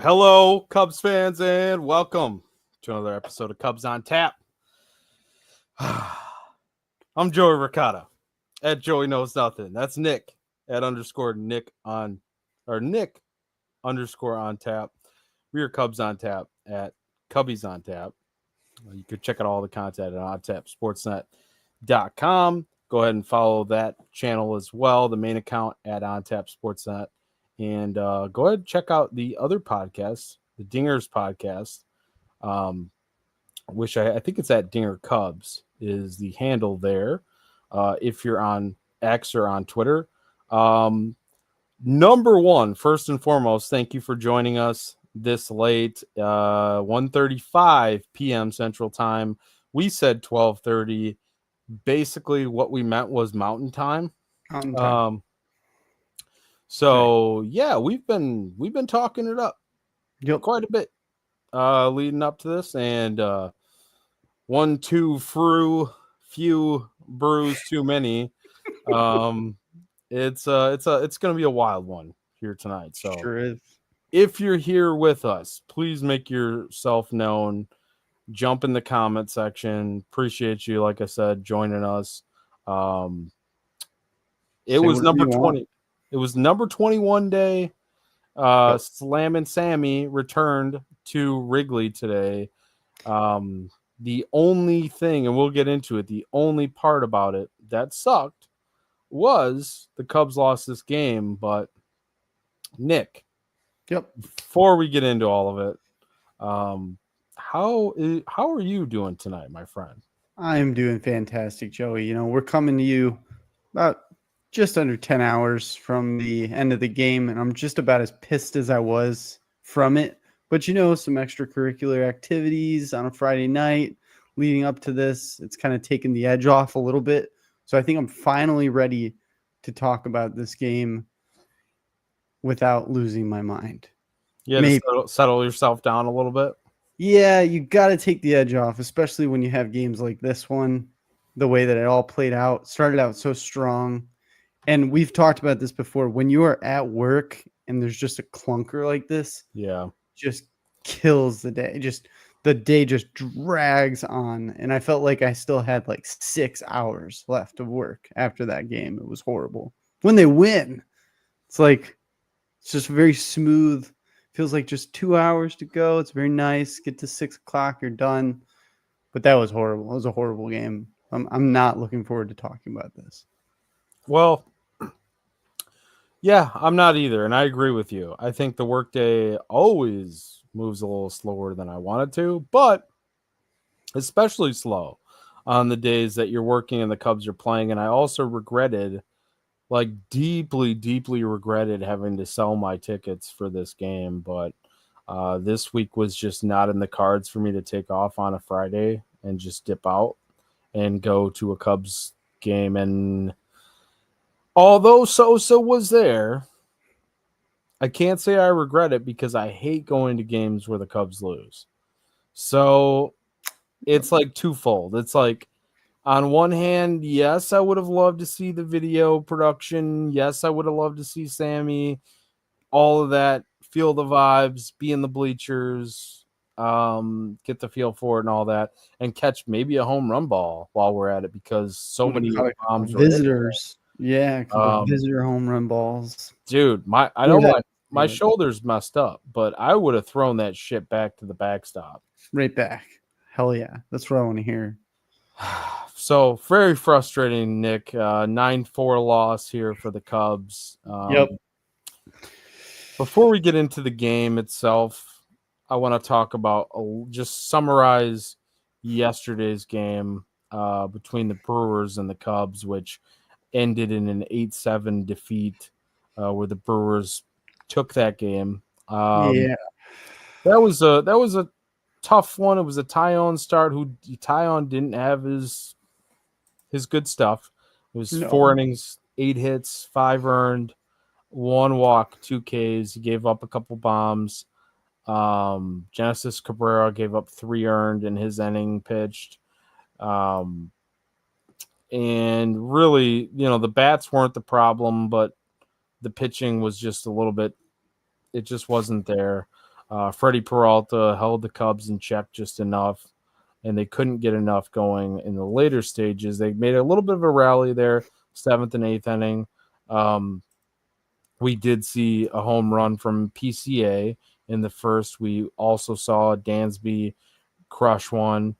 Hello, Cubs fans, and welcome to another episode of Cubs on Tap. I'm Joey Ricotta at Joey Knows Nothing. That's Nick at Nick underscore on tap. We are Cubs on Tap at Cubbies on Tap. You could check out all the content at ontapsportsnet.com. Go ahead and follow that channel as well, the main account at ontapsportsnet. And go ahead and check out the other podcasts, the Dingers podcast, which I think it's at Dinger Cubs is the handle there. If you're on X or on Twitter. Number one, first and foremost, thank you for joining us this late, 1:35 p.m. Central Time. We said 12:30. Basically, what we meant was Mountain Time. Mountain Time. So yeah, we've been talking it up quite a bit leading up to this, and one, two, few brews too many. It's gonna be a wild one here tonight. So sure is. If you're here with us, please make yourself known. Jump in the comment section. Appreciate you, like I said, joining us. It was number 20. It was number 21 day. Slammin Sammy returned to Wrigley today. The only thing, and we'll get into it, the only part about it that sucked was the Cubs lost this game. But Nick, before we get into all of it, how are you doing tonight, my friend? I'm doing fantastic, Joey. You know, we're coming to you about just under 10 hours from the end of the game, and I'm just about as pissed as I was from it. But, you know, some extracurricular activities on a Friday night leading up to this, it's kind of taken the edge off a little bit. So I think I'm finally ready to talk about this game without losing my mind. Yeah, maybe settle yourself down a little bit. Yeah, you got to take the edge off, especially when you have games like this one, the way that it all played out. Started out so strong. And we've talked about this before. When you are at work and there's just a clunker like this, just kills the day. The day just drags on. And I felt like I still had like 6 hours left of work after that game. It was horrible. When they win, it's just very smooth. Feels like just 2 hours to go. It's very nice. Get to 6 o'clock, you're done. But that was horrible. It was a horrible game. I'm not looking forward to talking about this. Well, yeah, I'm not either, and I agree with you. I think the workday always moves a little slower than I wanted to, but especially slow on the days that you're working and the Cubs are playing. And I also deeply regretted having to sell my tickets for this game. But this week was just not in the cards for me to take off on a Friday and just dip out and go to a Cubs game. And although Sosa was there, I can't say I regret it because I hate going to games where the Cubs lose. So it's like twofold. It's like, on one hand, yes, I would have loved to see the video production. Yes, I would have loved to see Sammy, all of that, feel the vibes, be in the bleachers, get the feel for it and all that, and catch maybe a home run ball while we're at it because so many bombs were visitors. Yeah, visitor home run balls. Dude, my shoulder's messed up, but I would have thrown that shit back to the backstop. Right back. Hell yeah. That's what I want to hear. So very frustrating, Nick. 9-4 loss here for the Cubs. Before we get into the game itself, I want to talk about just summarize yesterday's game between the Brewers and the Cubs, which ended in an 8-7 defeat where the Brewers took that game. That was a tough one. It was a Taillon start. Taillon didn't have his good stuff. It was 4 innings, 8 hits, 5 earned, 1 walk, 2 Ks. He gave up a couple bombs. Genesis Cabrera gave up 3 earned in his inning pitched. And really, the bats weren't the problem, but the pitching was just a little bit, it just wasn't there. Freddie Peralta held the Cubs in check just enough, and they couldn't get enough going in the later stages. They made a little bit of a rally there, seventh and eighth inning. We did see a home run from PCA in the first. We also saw Dansby crush one,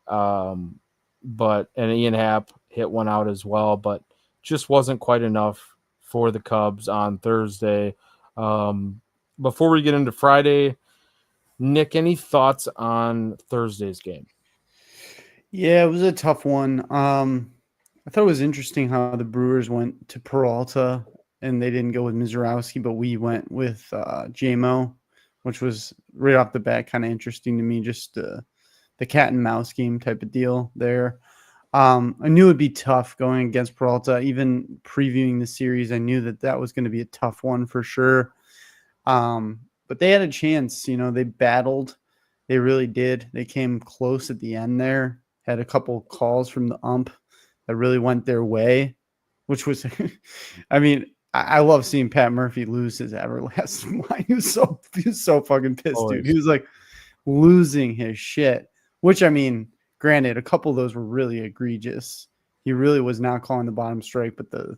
and Ian Happ hit one out as well, but just wasn't quite enough for the Cubs on Thursday. Before we get into Friday, Nick, any thoughts on Thursday's game? Yeah, it was a tough one. I thought it was interesting how the Brewers went to Peralta and they didn't go with Mizorowski, but we went with JMO, which was right off the bat kind of interesting to me. Just the cat and mouse game type of deal there. I knew it'd be tough going against Peralta. Even previewing the series, I knew that was going to be a tough one for sure. But they had a chance. They battled. They really did. They came close at the end there. Had a couple calls from the ump that really went their way, which was, I mean, I love seeing Pat Murphy lose his everlasting line. He was so fucking pissed, dude. He was like losing his shit, which, I mean, granted, a couple of those were really egregious. He really was not calling the bottom strike, but the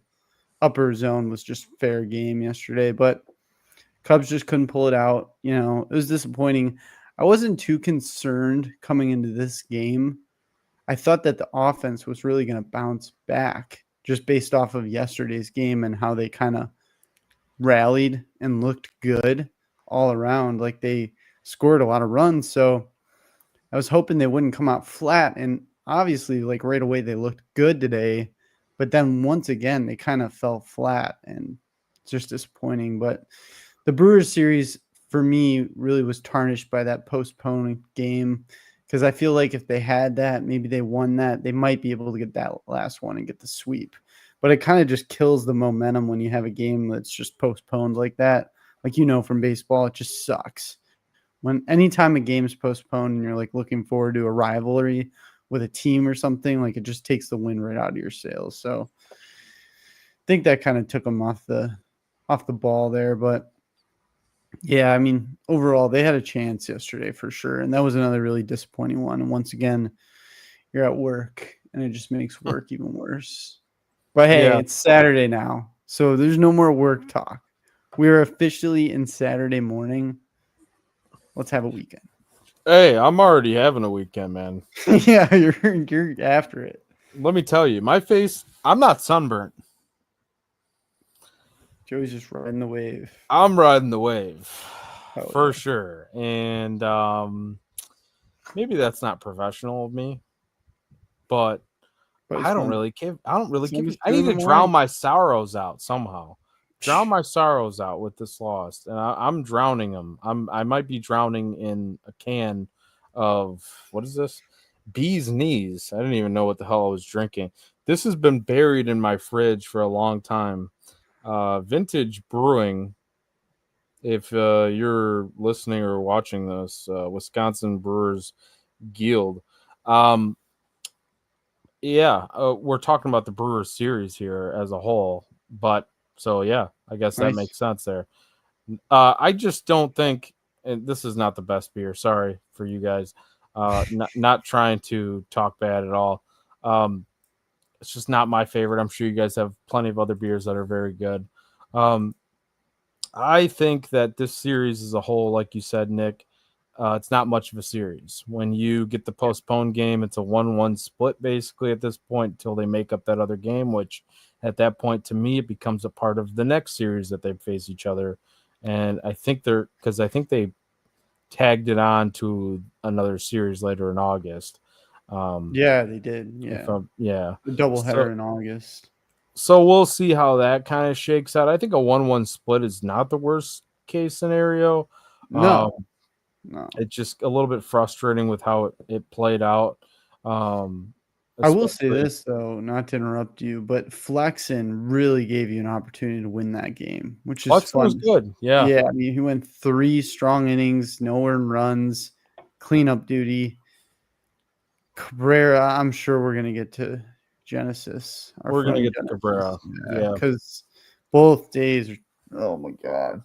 upper zone was just fair game yesterday. But Cubs just couldn't pull it out. It was disappointing. I wasn't too concerned coming into this game. I thought that the offense was really going to bounce back just based off of yesterday's game and how they kind of rallied and looked good all around. Like they scored a lot of runs. So I was hoping they wouldn't come out flat. And obviously, like right away, they looked good today. But then once again, they kind of fell flat and it's just disappointing. But the Brewers series for me really was tarnished by that postponed game. Because I feel like if they had that, maybe they won that, they might be able to get that last one and get the sweep. But it kind of just kills the momentum when you have a game that's just postponed like that. Like, from baseball, it just sucks. Anytime a game's postponed and you're like looking forward to a rivalry with a team or something, like it just takes the wind right out of your sails. So I think that kind of took them off the ball there. But yeah, I mean, overall, they had a chance yesterday for sure. And that was another really disappointing one. And once again, you're at work and it just makes work even worse. But hey, It's Saturday now. So there's no more work talk. We are officially in Saturday morning. Let's have a weekend. Hey, I'm already having a weekend, man. Yeah, you're after it. Let me tell you, my face, I'm not sunburnt. Joey's just riding the wave. I'm riding the wave for sure. And maybe that's not professional of me, but I don't really give. I need to drown my sorrows out somehow. Drown my sorrows out with this loss, and I'm drowning them. I might be drowning in a can of what is this? Bee's Knees. I didn't even know what the hell I was drinking. This has been buried in my fridge for a long time. Vintage Brewing. If you're listening or watching this, Wisconsin Brewers Guild. We're talking about the Brewers series here as a whole, but so yeah, I guess that makes sense there. I just don't think, and this is not the best beer. Sorry for you guys. Not trying to talk bad at all. It's just not my favorite. I'm sure you guys have plenty of other beers that are very good. I think that this series as a whole, like you said, Nick, it's not much of a series. When you get the postponed game, it's a 1-1 split basically at this point until they make up that other game, which at that point, to me, it becomes a part of the next series that they face each other. And I think they tagged it on to another series later in August. Yeah, they did. Yeah. The doubleheader in August. So we'll see how that kind of shakes out. I think a 1-1 split is not the worst case scenario. No. It's just a little bit frustrating with how it played out. I will say this, though, not to interrupt you, but Flexen really gave you an opportunity to win that game, which is Flexen fun. was good. Yeah. Yeah. I mean, he went 3 strong innings, no earned runs, cleanup duty. Cabrera, I'm sure we're going to get to Genesis. We're going to get to Cabrera. Yeah. Because both days, oh my God.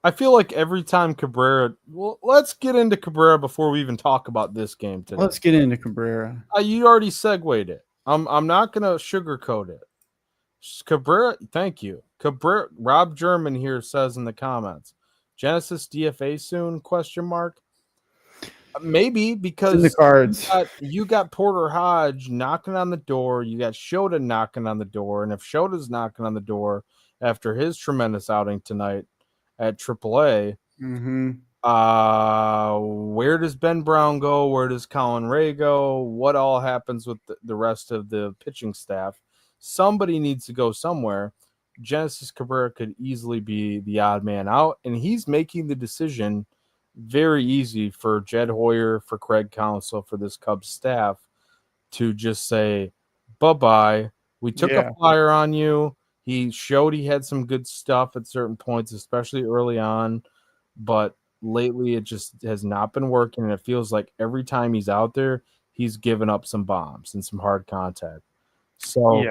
I feel like every time Cabrera. Well, let's get into Cabrera before we even talk about this game today. Let's get into Cabrera. You already segued it. I'm not gonna sugarcoat it. Cabrera, thank you. Cabrera. Rob German here says in the comments, Genesis DFA soon? Question mark. Maybe It's in the because cards. you got Porter Hodge knocking on the door. You got Shota knocking on the door. And if Shota's knocking on the door after his tremendous outing tonight at AAA, Mm-hmm. where does Ben Brown go? Where does Colin Ray go? What all happens with the rest of the pitching staff? Somebody needs to go somewhere. Genesis Cabrera could easily be the odd man out, and he's making the decision very easy for Jed Hoyer, for Craig Counsell, for this Cubs staff to just say, bye-bye. We took a flyer on you. He showed he had some good stuff at certain points, especially early on, but lately it just has not been working, and it feels like every time he's out there, he's given up some bombs and some hard contact. So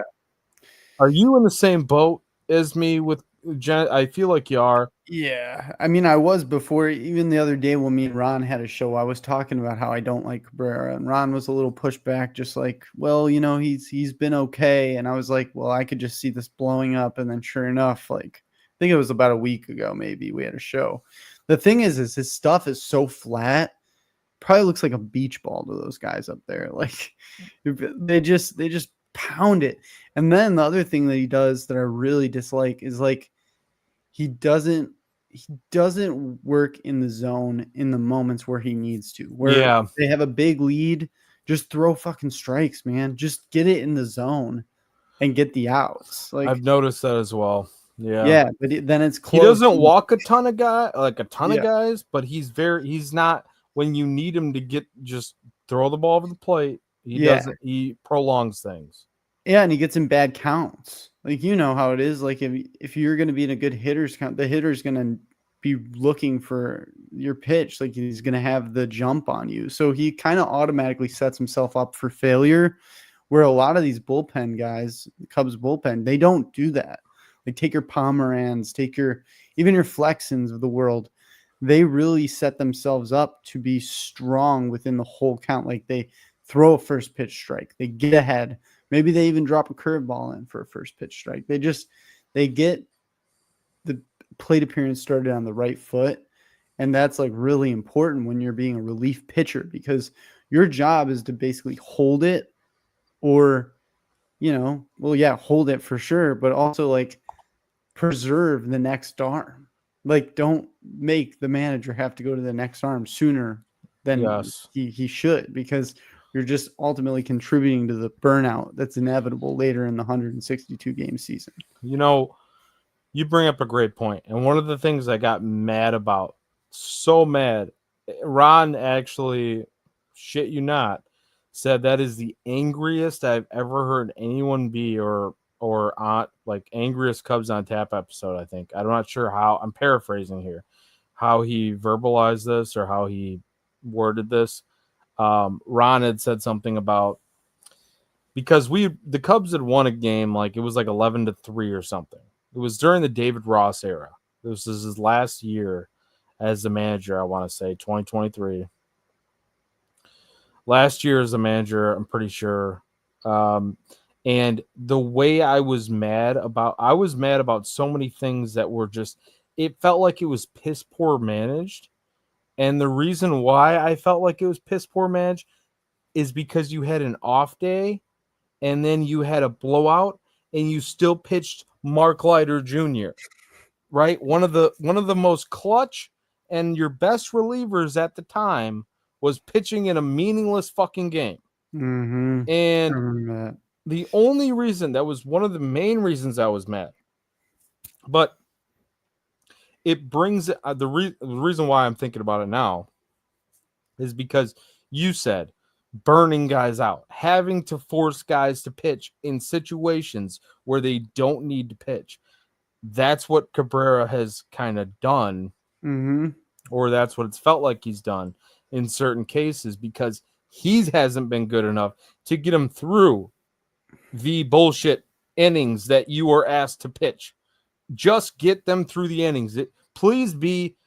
are you in the same boat as me with Jen? I feel like you are. Yeah, I mean, I was before. Even the other day when me and Ron had a show, I was talking about how I don't like Cabrera, and Ron was a little pushback, just like, well, he's been okay, and I was like, well, I could just see this blowing up, and then sure enough, like I think it was about a week ago, maybe we had a show. The thing is his stuff is so flat, probably looks like a beach ball to those guys up there. Like they just pound it. And then the other thing that he does that I really dislike is like he doesn't work in the zone in the moments where he needs to. Where they have a big lead, just throw fucking strikes, man. Just get it in the zone and get the outs. Like I've noticed that as well. Yeah, but then it's close. He doesn't walk a ton of guys, but he's not when you need him to just throw the ball over the plate. He prolongs things. Yeah, and he gets in bad counts. Like, you know how it is. Like, if you're going to be in a good hitter's count, the hitter's going to be looking for your pitch. Like, he's going to have the jump on you. So he kind of automatically sets himself up for failure, where a lot of these bullpen guys, the Cubs bullpen, they don't do that. Like, take your Pomeranz, even your Flexens of the world. They really set themselves up to be strong within the whole count. Like, they throw a first pitch strike. They get ahead. Maybe they even drop a curveball in for a first pitch strike. They get the plate appearance started on the right foot. And that's like really important when you're being a relief pitcher, because your job is to basically hold it or, hold it for sure, but also like preserve the next arm. Like, don't make the manager have to go to the next arm sooner than he should, because you're just ultimately contributing to the burnout that's inevitable later in the 162 game season. You bring up a great point. And one of the things I got mad about, so mad, Ron actually, shit you not, said that is the angriest I've ever heard anyone be, or on like angriest Cubs on Tap episode, I think. I'm not sure how, I'm paraphrasing here, how he verbalized this or how he worded this. Ron had said something about, because the Cubs had won a game, like it was like 11-3 or something. It was during the David Ross era. This is his last year as the manager, I want to say 2023. Last year as a manager, I'm pretty sure. And the way I was mad about so many things that were just, it felt like it was piss poor managed. And the reason why I felt like it was piss poor managed is because you had an off day and then you had a blowout and you still pitched Mark Leiter Jr., right? One of the most clutch and your best relievers at the time was pitching in a meaningless fucking game. Mm-hmm. And the only reason, that was one of the main reasons I was mad. But it brings the reason why I'm thinking about it now is because you said burning guys out, having to force guys to pitch in situations where they don't need to pitch. That's what Cabrera has kind of done, or that's what it's felt like he's done in certain cases, because he hasn't been good enough to get him through the bullshit innings that you were asked to pitch. Just get them through the innings. Please be.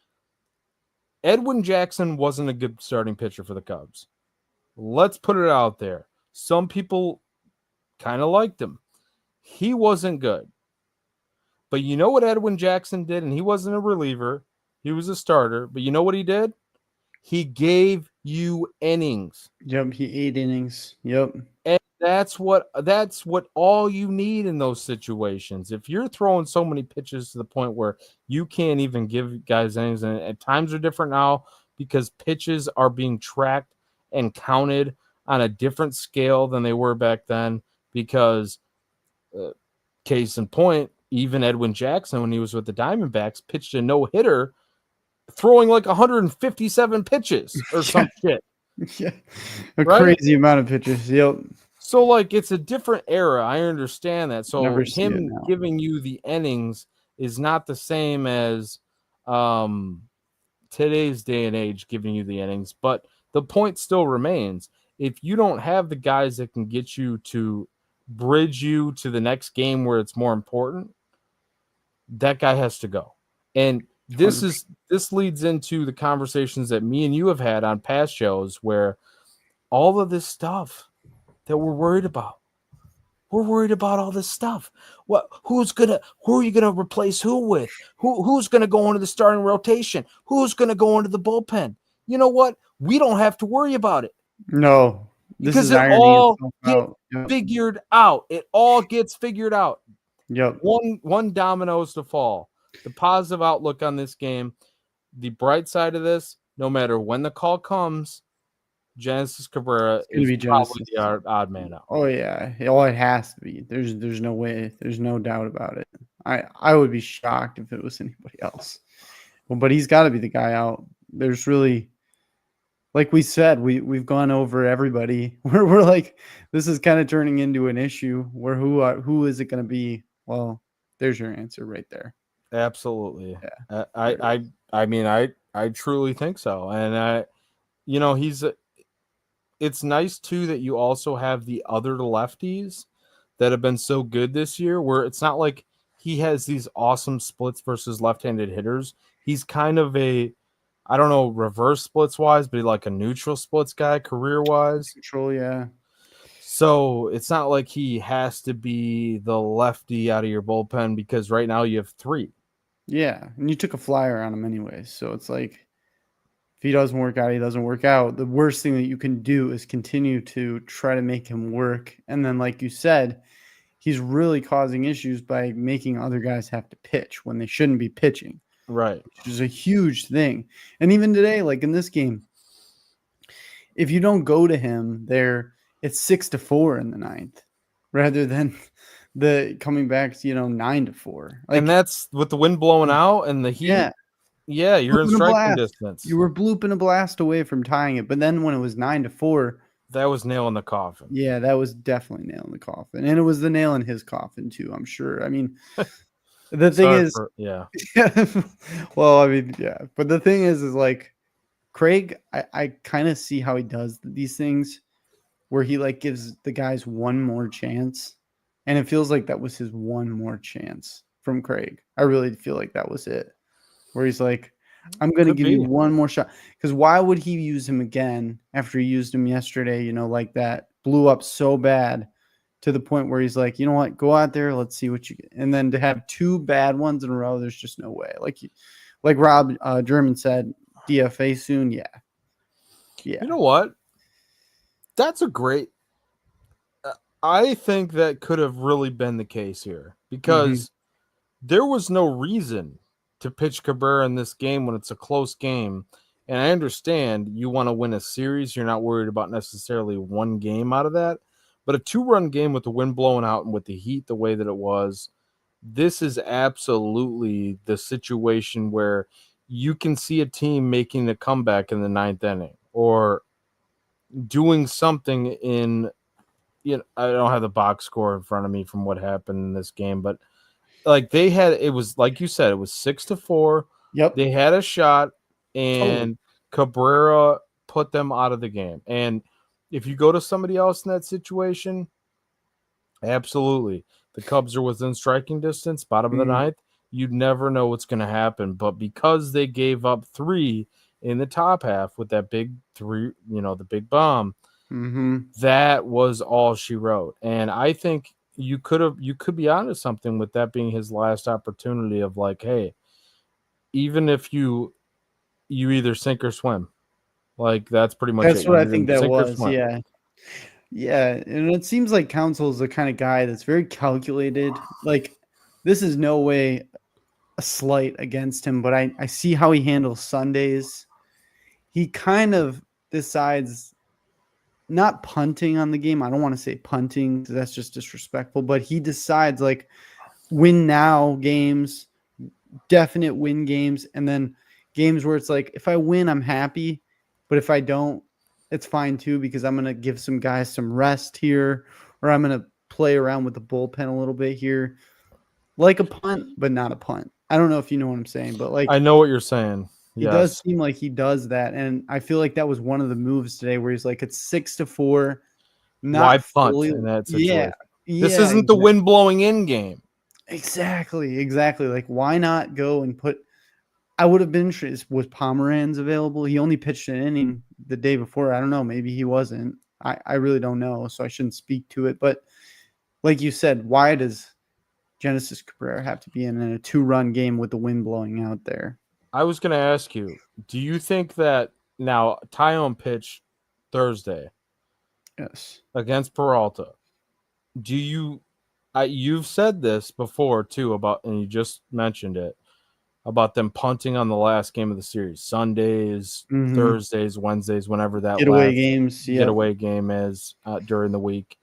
Edwin Jackson wasn't a good starting pitcher for the Cubs. Let's put it out there. Some people kind of liked him. He wasn't good. But you know what Edwin Jackson did? And he wasn't a reliever. He was a starter. But you know what he did? He gave you innings. Yep, he 8 innings. Yep. And that's what all you need in those situations. If you're throwing so many pitches to the point where you can't even give guys innings, and at times are different now because pitches are being tracked and counted on a different scale than they were back then. Because case in point, even Edwin Jackson, when he was with the Diamondbacks, pitched a no-hitter, throwing like 157 pitches or some shit. Yeah, crazy amount of pitches. Yep. So, like, it's a different era. I understand that. So, Never see it him now. giving you the innings is not the same as today's day and age giving you the innings. But the point still remains. If you don't have the guys that can get you to bridge you to the next game where it's more important, that guy has to go. And this leads into the conversations that me and you have had on past shows where all of this stuff that we're worried about. We're worried about all this stuff. Who are you gonna replace who with? Who's gonna go into the starting rotation? Who's gonna go into the bullpen? You know what? We don't have to worry about it. No, because it all gets figured out. It all gets figured out. Yep. One dominoes to fall. The positive outlook on this game, the bright side of this, no matter when the call comes, Genesis Cabrera is probably the odd man out. Oh yeah, it has to be. There's no way. There's no doubt about it. I would be shocked if it was anybody else. Well, but he's got to be the guy out. There's really, like we said, we've gone over everybody. We're like, this is kind of turning into an issue where who is it going to be? Well, there's your answer right there. Absolutely. Yeah. I mean, I truly think so. And it's nice too that you also have the other lefties that have been so good this year, where it's not like he has these awesome splits versus left-handed hitters. He's kind of a, I don't know, reverse splits wise, but like a neutral splits guy career wise. Neutral, yeah. So it's not like he has to be the lefty out of your bullpen, because right now you have three. Yeah, and you took a flyer on him anyway, so it's like, if he doesn't work out, he doesn't work out. The worst thing that you can do is continue to try to make him work. And then, like you said, he's really causing issues by making other guys have to pitch when they shouldn't be pitching. Right. Which is a huge thing. And even today, like in this game, if you don't go to him there, it's 6-4 in the ninth, rather than the coming back to, 9-4. Like, and that's with the wind blowing out and the heat. Yeah, you're in striking distance. You were blooping a blast away from tying it, but then when it was 9-4, that was nail in the coffin. Yeah, that was definitely nail in the coffin, and it was the nail in his coffin too, I'm sure. I mean, the thing is, well, I mean, yeah, but the thing is like Craig, I kind of see how he does these things, where he like gives the guys one more chance, and it feels like that was his one more chance from Craig. I really feel like that was it. Where he's like, I'm going to give you one more shot. Because why would he use him again after he used him yesterday, like that blew up so bad to the point where he's like, you know what, go out there, let's see what you get. And then to have two bad ones in a row, there's just no way. Like Rob German said, DFA soon, yeah. You know what? That's a great I think that could have really been the case here, because there was no reason to pitch Cabrera in this game when it's a close game. And I understand you want to win a series. You're not worried about necessarily one game out of that. But a 2-run game with the wind blowing out and with the heat the way that it was, this is absolutely the situation where you can see a team making a comeback in the 9th inning or doing something in, I don't have the box score in front of me from what happened in this game, but like it was like you said, it was 6-4. Yep. They had a shot, and Cabrera put them out of the game. And if you go to somebody else in that situation, absolutely. The Cubs are within striking distance, bottom of the ninth. you never know what's going to happen. But because they gave up 3 in the top half with that big 3, the big bomb, that was all she wrote. And I think you could be onto something with that being his last opportunity of like, hey, even if you either sink or swim, like that's pretty much That's it. what You I either think that sink or was. swim. Yeah. Yeah. And it seems like Counsell is the kind of guy that's very calculated. Like, this is no way a slight against him, but I see how he handles Sundays. He kind of decides not punting on the game. I don't want to say punting because that's just disrespectful, but he decides like win now games, definite win games, and then games where it's like, if I win, I'm happy. But if I don't, it's fine too, because I'm going to give some guys some rest here, or I'm going to play around with the bullpen a little bit here. Like a punt, but not a punt. I don't know if you know what I'm saying, but like I know what you're saying. he does Yes. seem like he does that. And I feel like that was one of the moves today where he's like, it's 6-4, Why not punt fully. in that Yeah. situation? This Yeah. isn't the wind blowing in game. Exactly. Like, why not go and put, I would have been interested. Was Pomeranz available? He only pitched an inning the day before. I don't know. Maybe he wasn't. I really don't know. So I shouldn't speak to it. But like you said, why does Genesis Cabrera have to be in a 2-run game with the wind blowing out there? I was going to ask you, do you think that now Tyone pitched Thursday Yes. against Peralta? Do you've said this before too about, and you just mentioned it, about them punting on the last game of the series, Sundays, Thursdays, Wednesdays, whenever that Getaway last games. Yep. getaway game is during the week.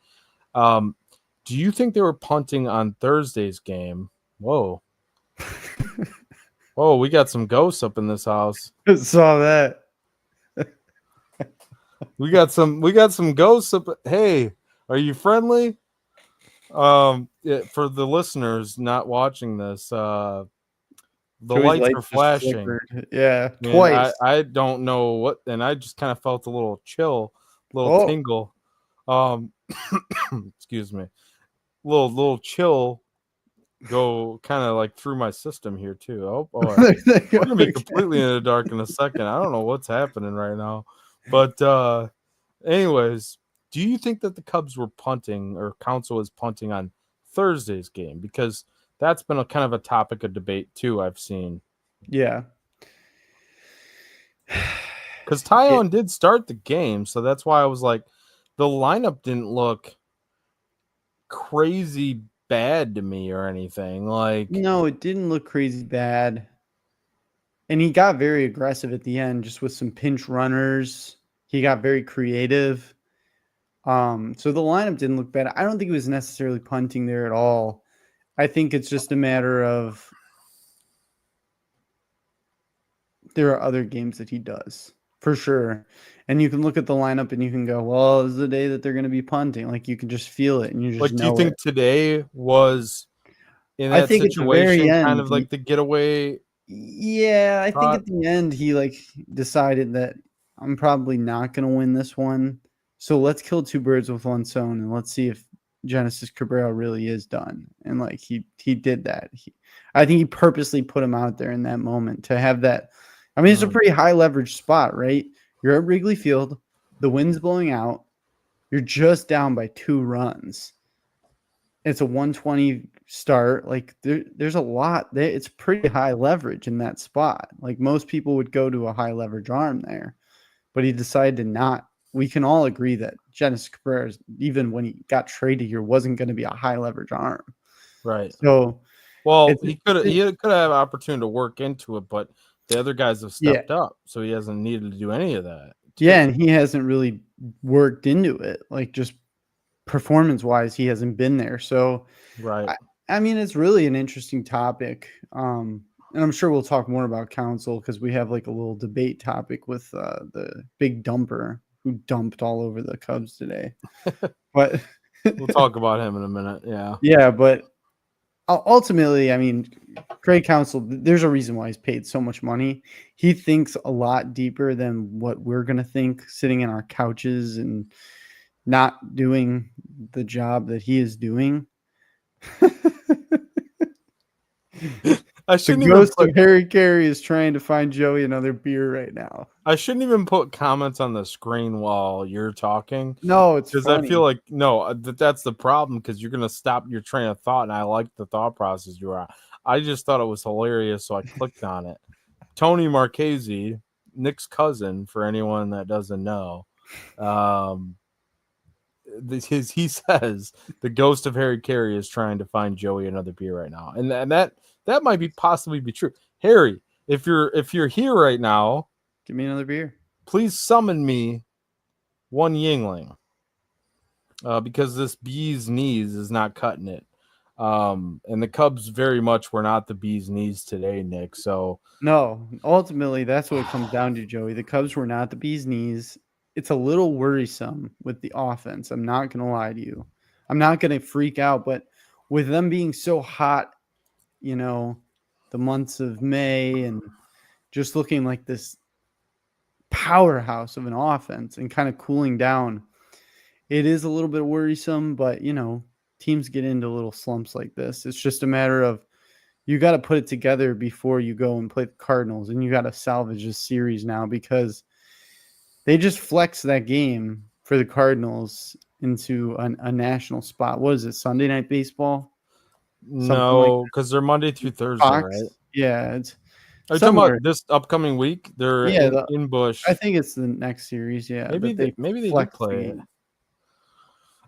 Do you think they were punting on Thursday's game? Whoa. Whoa, we got some ghosts up in this house. Saw that. We got some ghosts up. Hey, are you friendly? For the listeners not watching this, the Joey's lights light are just flashing. flickered. Yeah, And I, twice. I don't know what, and I just kind of felt a little chill, little Oh, tingle. Excuse me, little chill go kind of like through my system here too. Oh boy, we're gonna be completely in the dark in a second. I don't know what's happening right now, but anyways, do you think that the Cubs were punting or Counsell was punting on Thursday's game? Because that's been a kind of a topic of debate too. I've seen. Yeah. Because Tyone did start the game, so that's why I was like, the lineup didn't look crazy bad to me or anything. Like, No, it didn't look crazy bad. And he got very aggressive at the end, just with some pinch runners. He got very creative. So the lineup didn't look bad. I don't think it was necessarily punting there at all. I think it's just a matter of there are other games that he does for sure. And you can look at the lineup and you can go, well, this is the day that they're going to be punting. Like, you can just feel it and you just do you know think it. today was in I that think at the very situation kind end, of like the getaway? yeah, I think Spot? at the end he like decided that I'm probably not going to win this one. So let's kill 2 birds with one stone and let's see if Genesis Cabrera really is done. And like he did that. I think he purposely put him out there in that moment to have that. I mean, it's a pretty high leverage spot, right? You're at Wrigley Field, the wind's blowing out, you're just down by 2 runs. It's a 120 start. Like there's a lot there. It's pretty high leverage in that spot. Like, most people would go to a high leverage arm there, but he decided to not. We can all agree that Genesis Cabrera, even when he got traded here, wasn't going to be a high leverage arm. Right. So Well, it's he could have an opportunity to work into it, but the other guys have yeah, stepped up, so he hasn't needed to do any of that. yeah, and he hasn't really worked into it. Like, just performance wise, he hasn't been there. So Right. I mean, it's really an interesting topic. And I'm sure we'll talk more about Counsell because we have like a little debate topic with the big dumper who dumped all over the Cubs today. But We'll talk about him in a minute. Yeah. yeah, but ultimately, I mean, Craig Counsell, there's a reason why he's paid so much money. He thinks a lot deeper than what we're going to think sitting in our couches and not doing the job that he is doing. I The shouldn't even ghost put of Harry Carey is trying to find Joey another beer right now. comments on the screen while you're talking No, it's because I feel funny. like no, that's the problem because you're gonna stop your train of thought, and I like the thought process you were on. I just thought it was hilarious, so I clicked on it. Tony Marchese, Nick's cousin, for anyone that doesn't know, um, he says the ghost of Harry Carey is trying to find Joey another beer right now, and that might be possibly be true. Harry, if you're here right now, Give me another beer. please summon me one Yingling, because this bee's knees is not cutting it. And the Cubs very much were not the bee's knees today, Nick. So No, ultimately, that's what it comes down to, Joey. The Cubs were not the bee's knees. It's a little worrisome with the offense. I'm not going to lie to you. I'm not going to freak out, but with them being so hot, the months of May and just looking like this powerhouse of an offense and kind of cooling down, it is a little bit worrisome, but, teams get into little slumps like this. It's just a matter of you got to put it together before you go and play the Cardinals, and you got to salvage this series now because they just flexed that game for the Cardinals into a national spot. What is it, Sunday Night Baseball? Something like no, because they're Monday through Thursday, Fox? right? Yeah, it's Are you talking somewhere. about this upcoming week? They're Yeah, in I Bush. think it's the next series. Yeah, Maybe that they maybe they do flexed the play it. game.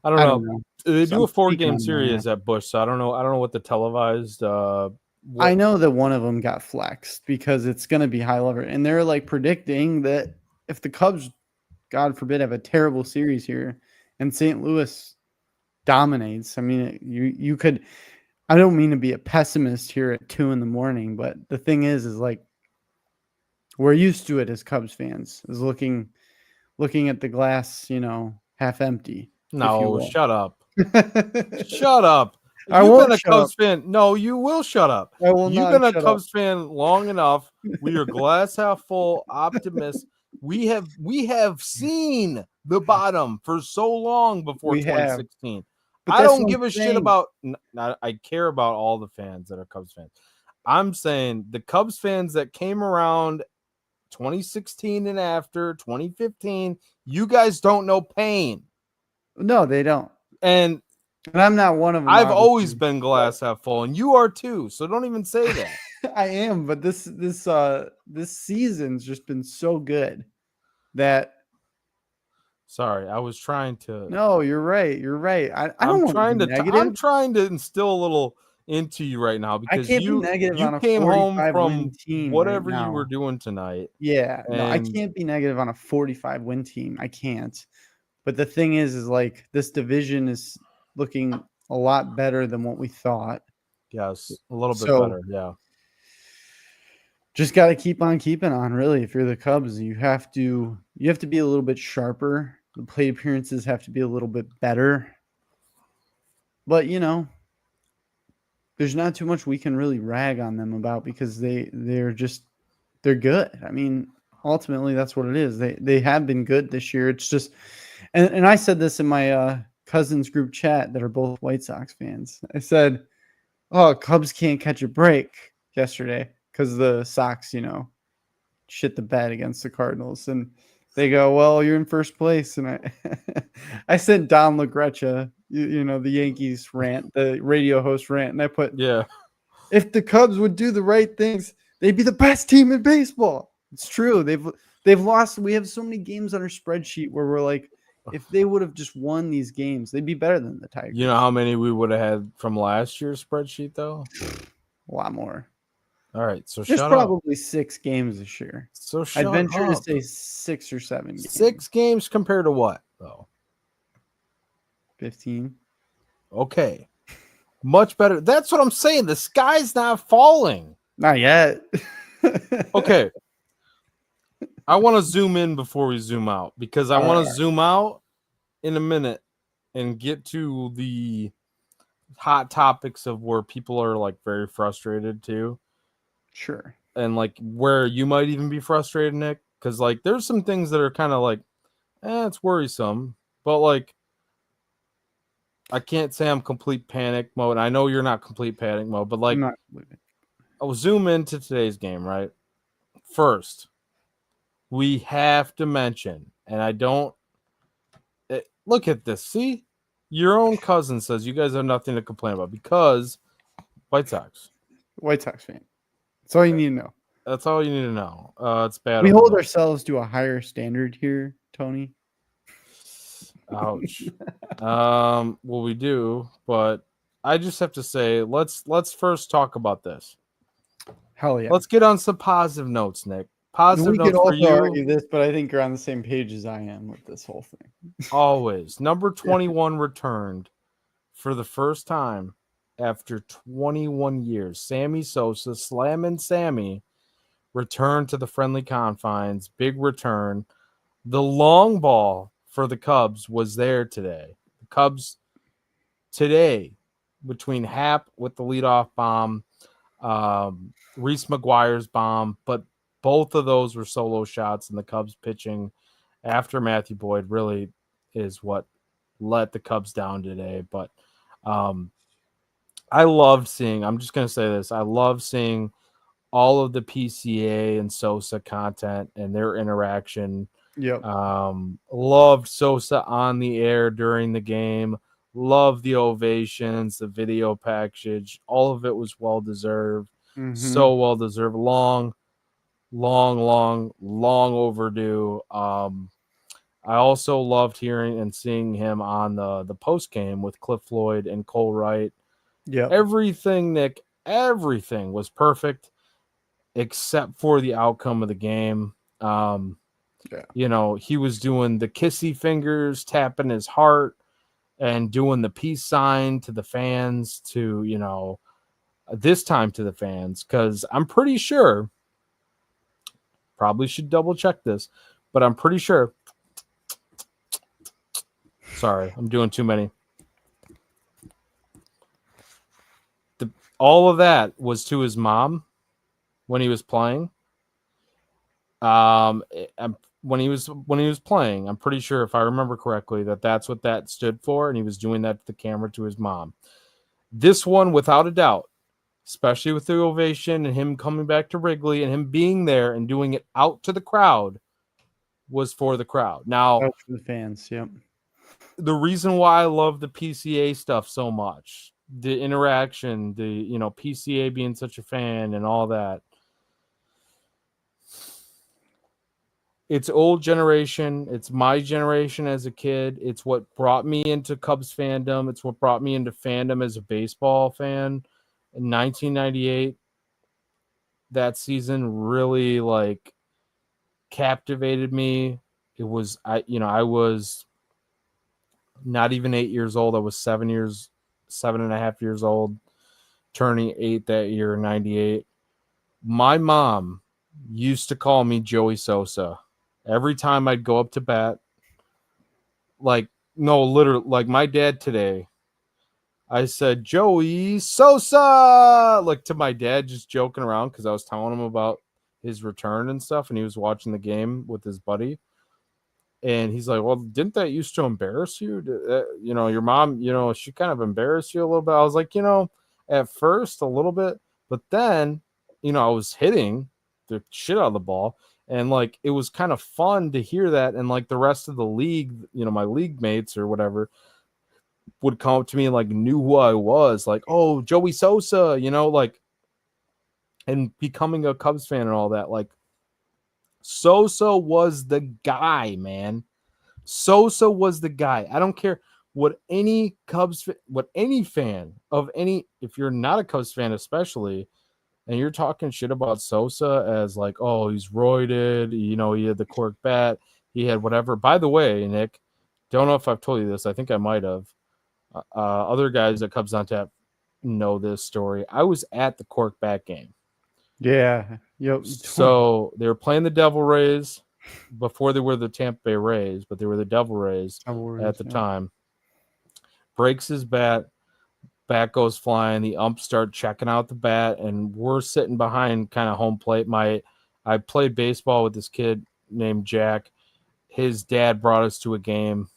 I don't I don't know. know. They So do I'm a speaking 4-game on that. series at Bush, so I don't know. I don't know what the televised I what. know that one of them got flexed because it's going to be high level, and they're like predicting that if the Cubs, God forbid, have a terrible series here, and St. Louis dominates. I mean, you could. I don't mean to be a pessimist here at 2 a.m, but the thing is like we're used to it as Cubs fans, is looking at the glass, half empty, if you No, will. shut up. Shut up. I You've been won't a shut up. Cubs fan. No, you will shut up. I will You've not been a shut up. Cubs fan long enough. We are glass half full optimists. We have seen the bottom for so long before We have, 2016. but I that's don't what I'm give a shit saying. about. I care about all the fans that are Cubs fans. I'm saying the Cubs fans that came around 2016 and after 2015, you guys don't know pain. No, they don't. And And I'm not one of them, I've always obviously. been glass half full, and you are too. So don't even say that. I am, but this season's just been so good that Sorry, I was trying to. no, you're right. You're right. I don't I'm want to be trying to. I'm negative. trying to instill a little into you right now I because can't be negative you on a came home 45 win from team right whatever you were now. doing tonight, Yeah, no, I and can't be negative on a 45 win team. I can't. But the thing is like this division is looking a lot better than what we thought. yes, a little bit So better. Yeah, just got to keep on keeping on. Really, if you're the Cubs, you have to be a little bit sharper. The plate appearances have to be a little bit better. But there's not too much we can really rag on them about because they're good. I mean, ultimately that's what it is. They have been good this year. It's just and I said this in my cousins group chat that are both White Sox fans. I said, "Oh, Cubs can't catch a break yesterday because the Sox, shit the bed against the Cardinals." And they go, "Well, you're in first place." And I I sent Don LaGrecha, the Yankees rant, the radio host rant, and I put, yeah. if the Cubs would do the right things, they'd be the best team in baseball. It's true. They've lost. We have so many games on our spreadsheet where we're like, if they would have just won these games, they'd be better than the You know Tigers. how many we would have had from last year's spreadsheet, though. A lot more. All right, so There's shut up. probably 6 games this year. So I'd shut venture to up. say 6 or 7 games. 6 games compared to what, though? 15. Okay, much better. That's what I'm saying. The sky's not falling. Not yet. Okay. I want to zoom in before we zoom out because I All want right. to zoom out in a minute and get to the hot topics of where people are like very frustrated too. Sure. And like where you might even be frustrated, Nick, because like there's some things that are kind of like, it's worrisome, but like I can't say I'm complete panic mode. I know you're not complete panic mode, but I'm like not leaving. I'll zoom into today's game, right? First, we have to mention, and I don't look at this. See, your own cousin says you guys have nothing to complain about because White Sox. White Sox fan. That's all you need to know. That's all you need to know. It's bad. We over hold there. ourselves to a higher standard here, Tony. Ouch. Well, we do, but I just have to say, let's first talk about this. Hell yeah. Let's get on some positive notes, Nick. Positive We could notes for also you. argue this, but I think you're on the same page as I am with this whole thing. Always. Number 21 returned for the first time after 21 years. Sammy Sosa, Slammin' Sammy, returned to the friendly confines. Big return. The long ball for the Cubs was there today. The Cubs today, between Happ with the leadoff bomb, Reese McGuire's bomb, but both of those were solo shots, and the Cubs pitching after Matthew Boyd really is what let the Cubs down today. But I loved seeing, I'm just going to say this, I love seeing all of the PCA and Sosa content and their interaction. Yep. Loved Sosa on the air during the game. Loved the ovations, the video package. All of it was well-deserved. Mm-hmm. So well-deserved. Long overdue. I also loved hearing and seeing him on the post-game with Cliff Floyd and Cole Wright. Yeah. Everything, Nick, everything was perfect except for the outcome of the game. You know, he was doing the kissy fingers, tapping his heart, and doing the peace sign to the fans, to, you know, this time to the fans, because I'm pretty sure, probably should double check this, but I'm pretty sure. Sorry, I'm doing too many. All of that was to his mom when he was playing. When he was playing, I'm pretty sure, if I remember correctly, that's what that stood for, and he was doing that to the camera to his mom. This one, without a doubt, especially with the ovation and him coming back to Wrigley and him being there and doing it out to the crowd, was for the crowd. Now, for the fans, yep. The reason why I love the PCA stuff so much, the interaction, the, you know, PCA being such a fan and all that. It's old generation. It's my generation as a kid. It's what brought me into Cubs fandom. It's what brought me into fandom as a baseball fan. In 1998, that season really, like, captivated me. It was, I was not even 8 years old. I was 7.5 years old, turning 8 that year, 98. My mom used to call me Joey Sosa. Every time I'd go up to bat, like, no, literally, like my dad today, I said, Joey Sosa, like, to my dad, just joking around because I was telling him about his return and stuff, and he was watching the game with his buddy. And he's like, well, didn't that used to embarrass you? You know, your mom, you know, she kind of embarrassed you a little bit. I was like, you know, at first a little bit, but then, you know, I was hitting the shit out of the ball. And, like, it was kind of fun to hear that. And, like, the rest of the league, you know, my league mates or whatever would come up to me and, like, knew who I was. Like, oh, Joey Sosa, you know, like, and becoming a Cubs fan and all that. Like, Sosa was the guy, man. Sosa was the guy. I don't care what any fan of any, if you're not a Cubs fan especially, and you're talking shit about Sosa as like, oh, he's roided, you know, he had the cork bat, he had whatever. By the way, Nick, don't know if I've told you this. I think I might have. Other guys at Cubs on Tap know this story. I was at the cork bat game. Yeah. Yep. So they were playing the Devil Rays before they were the Tampa Bay Rays, but they were the Devil Rays at the time. Breaks his bat goes flying. The umps start checking out the bat, and we're sitting behind kind of home plate. I played baseball with this kid named Jack. His dad brought us to a game.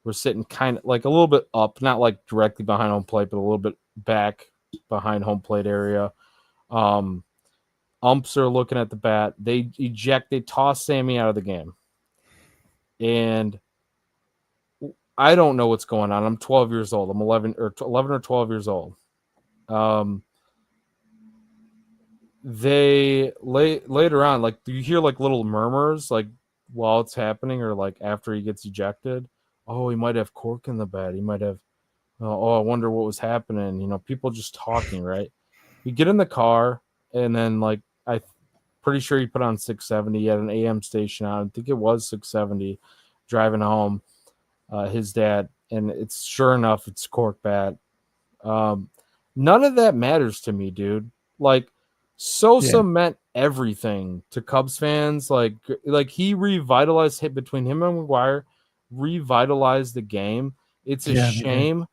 We're sitting kind of like a little bit up, not like directly behind home plate, but a little bit back behind home plate area. Um, umps are looking at the bat. They toss Sammy out of the game. And I don't know what's going on. I'm 12 years old. I'm 11 or 12 years old. Um, later on, like you hear like little murmurs, like while it's happening, or like after he gets ejected. Oh, he might have cork in the bat. He might have. Oh, I wonder what was happening. People just talking, right? We get in the car, and then like pretty sure he put on 670. He had an AM station on. I think it was 670. Driving home, his dad, and it's sure enough, it's cork bat. Um, None of that matters to me, dude. Like Yeah. Sosa meant everything to Cubs fans. Like he revitalized hit between him and McGuire, revitalized the game. It's a Yeah. Yeah. shame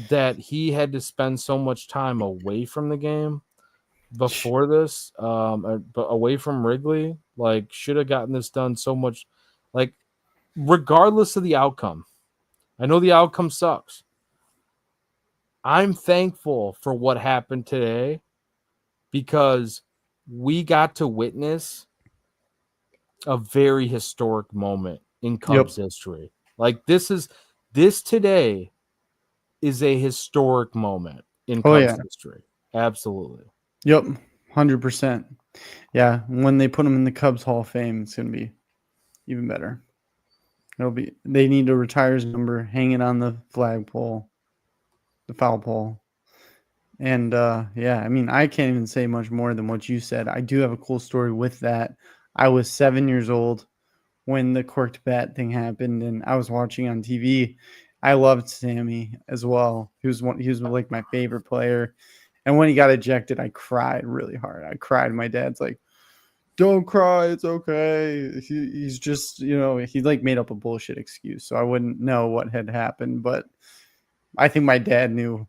that he had to spend so much time away from the game before this, but away from Wrigley. Like should have gotten this done so much. Like regardless of the outcome, I know the outcome sucks. I'm thankful for what happened today because we got to witness a very historic moment in Cubs Yep. history. Like this today is a historic moment in Oh yeah. Cubs history. Absolutely. Yep. 100%. Yeah. When they put him in the Cubs Hall of Fame, it's gonna be even better. They need to retire his number, hang it on the flagpole, the foul pole. And yeah, I mean, I can't even say much more than what you said. I do have a cool story with that. I was 7 years old when the corked bat thing happened, and I was watching on TV. I loved Sammy as well. He was like my favorite player. And when he got ejected, I cried really hard. I cried. My dad's like, "Don't cry, it's okay." He's just, he like made up a bullshit excuse, so I wouldn't know what had happened, but I think my dad knew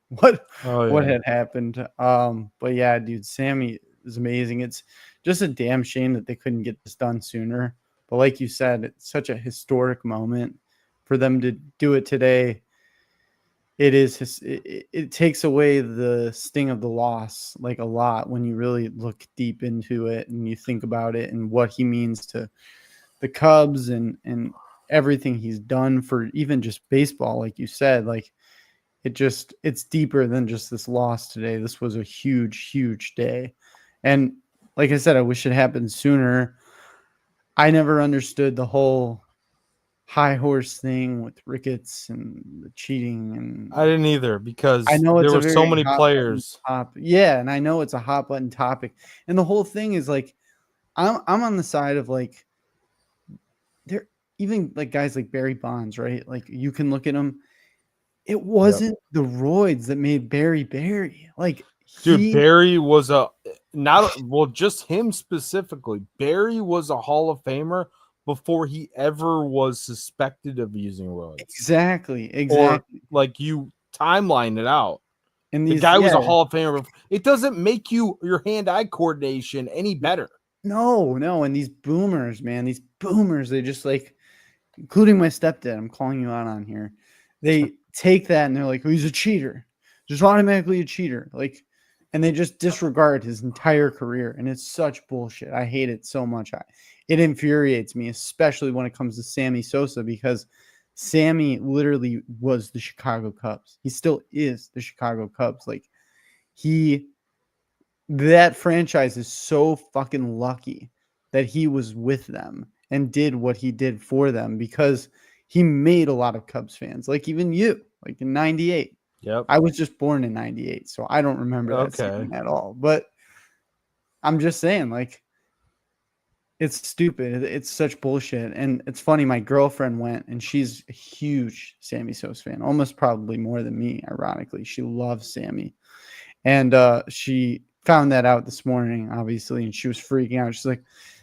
Oh what yeah. had happened. But yeah, dude, Sammy is amazing. It's just a damn shame that they couldn't get this done sooner. But like you said, it's such a historic moment for them to do it today. It takes away the sting of the loss like a lot when you really look deep into it and you think about it and what he means to the Cubs and everything he's done for even just baseball, like you said. Like it's deeper than just this loss today. This was a huge day. And like I said, I wish it happened sooner. I never understood the whole high horse thing with Ricketts and the cheating. I And didn't either I because know there it's a were so very many hot button players. topic. Yeah, and I know it's a hot button topic. And the whole thing is like I'm on the side of like there even like guys like Barry Bonds, right? Like you can look at him. It Yep. wasn't the roids that made Barry Barry. Like Dude, he Barry was a not well, just him specifically. Barry was a Hall of Famer before he ever was suspected of using roids. exactly, Or exactly. like you timeline it out. And The these, guy was yeah, a Hall of Famer. It doesn't make your hand-eye coordination any better. no, and these boomers, man, these boomers, they just like, including my stepdad. I'm calling you out on here. They take that and they're like, oh, he's a cheater, just automatically a cheater, like, and they just disregard his entire career, and it's such bullshit. I hate it so much. It infuriates me, especially when it comes to Sammy Sosa, because Sammy literally was the Chicago Cubs. He still is the Chicago Cubs. Like he that franchise is so fucking lucky that he was with them and did what he did for them because he made a lot of Cubs fans, like even you, like in 98. Yep. I was just born in 98, so I don't remember that Okay. season at all. But I'm just saying, like, it's stupid. It's such bullshit. And it's funny, my girlfriend went and she's a huge Sammy Sosa fan, almost probably more than me, ironically. She loves Sammy. And she found that out this morning, obviously, and she was freaking out. She's like,